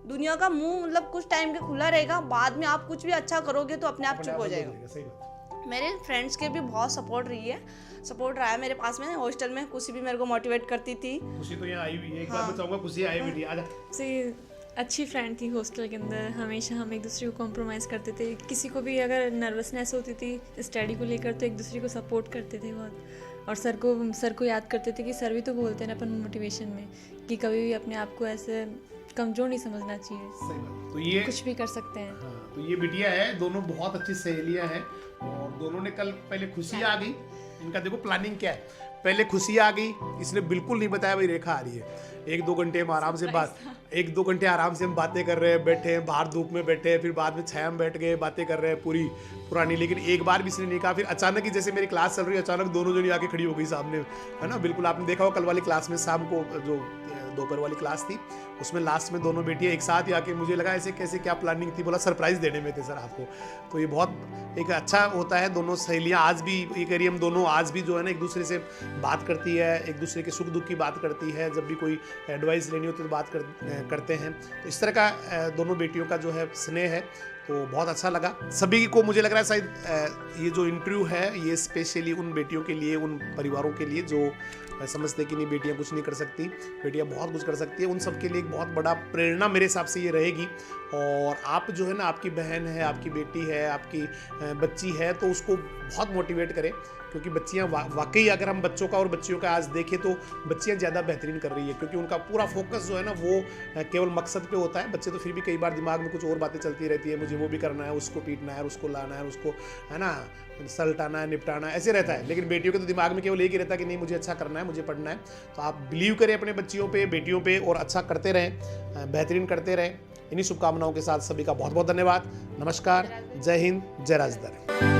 दुनिया का मुंह मतलब कुछ टाइम के खुला रहेगा, बाद में आप कुछ भी अच्छा करोगे तो अपने आप चुप हो जाएगा। सही बात। मेरे फ्रेंड्स के भी बहुत सपोर्ट रहा है मेरे पास में हॉस्टल में। खुशी भी मेरे को मोटिवेट करती थी। खुशी तो यहाँ आई हुई है, एक बार बचाऊंगा, खुशी आई बेटी आजा। अच्छी फ्रेंड थी हॉस्टल के अंदर, हमेशा हम एक दूसरे को कॉम्प्रोमाइज़ करते थे। किसी को भी अगर नर्वसनेस होती थी स्टडी को लेकर तो एक दूसरे को सपोर्ट करते थे बहुत। और सर को याद करते थे कि सर भी तो बोलते हैं ना अपन मोटिवेशन में कि कभी भी अपने आप को ऐसे कमज़ोर नहीं समझना चाहिए। सही बात। तो ये कुछ भी कर सकते हैं। हाँ, तो ये बिटिया है, दोनों बहुत अच्छी सहेलियां हैं और दोनों ने कल पहले खुशी आ गई, इनका देखो प्लानिंग क्या है। पहले खुशी आ गई, इसने बिल्कुल नहीं बताया भाई रेखा आ रही है। 1-2 घंटे हम आराम से बातें कर रहे हैं, बैठे हैं बाहर धूप में बैठे हैं, फिर बाद में छाया में बैठ गए, बातें कर रहे हैं पूरी पुरानी। लेकिन एक बार भी इसने नहीं कहा। फिर अचानक ही जैसे मेरी क्लास चल रही है, अचानक दोनों जनी आके खड़ी हो गई सामने, है ना। बिल्कुल आपने देखा हो कल वाली क्लास में, शाम को जो दोपहर वाली क्लास थी उसमें लास्ट में दोनों बेटियां एक साथ ही आके, मुझे लगा ऐसे कैसे क्या प्लानिंग थी, बोला सरप्राइज देने में थे सर आपको। तो ये बहुत एक अच्छा होता है। दोनों सहेलियां आज भी ये करिए, हम दोनों आज भी जो है ना एक दूसरे से बात करती है, एक दूसरे के सुख दुख की बात करती है, जब भी कोई एडवाइस लेनी होती है तो बात करते हैं। तो इस तरह का दोनों बेटियों का जो है स्नेह है, तो बहुत अच्छा लगा सभी को। मुझे लग रहा है शायद ये जो इंटरव्यू है ये स्पेशली उन बेटियों के लिए, उन परिवारों के लिए जो समझते कि नहीं बेटियां कुछ नहीं कर सकती, बेटियां बहुत कुछ कर सकती है, उन सब के लिए एक बहुत बड़ा प्रेरणा मेरे हिसाब से ये रहेगी। और आप जो है ना, आपकी बहन है, आपकी बेटी है, आपकी बच्ची है, तो उसको बहुत मोटिवेट करें, क्योंकि बच्चियां वाकई अगर हम बच्चों का और बच्चियों का आज देखें तो बच्चियां ज़्यादा बेहतरीन कर रही है, क्योंकि उनका पूरा फोकस जो है ना वो केवल मकसद पे होता है। बच्चे तो फिर भी कई बार दिमाग में कुछ और बातें चलती रहती है, मुझे वो भी करना है, उसको पीटना है, उसको लाना है, उसको है ना सलटाना है, निपटाना है, ऐसे रहता है। लेकिन बेटियों के तो दिमाग में केवल एक ही रहता है कि नहीं मुझे अच्छा करना है, मुझे पढ़ना है। तो आप बिलीव करें अपने बच्चियों पे, बेटियों पे, और अच्छा करते रहें, बेहतरीन करते रहें। इन्हीं शुभकामनाओं के साथ सभी का बहुत बहुत धन्यवाद। नमस्कार, जय हिंद, जय राजधानी।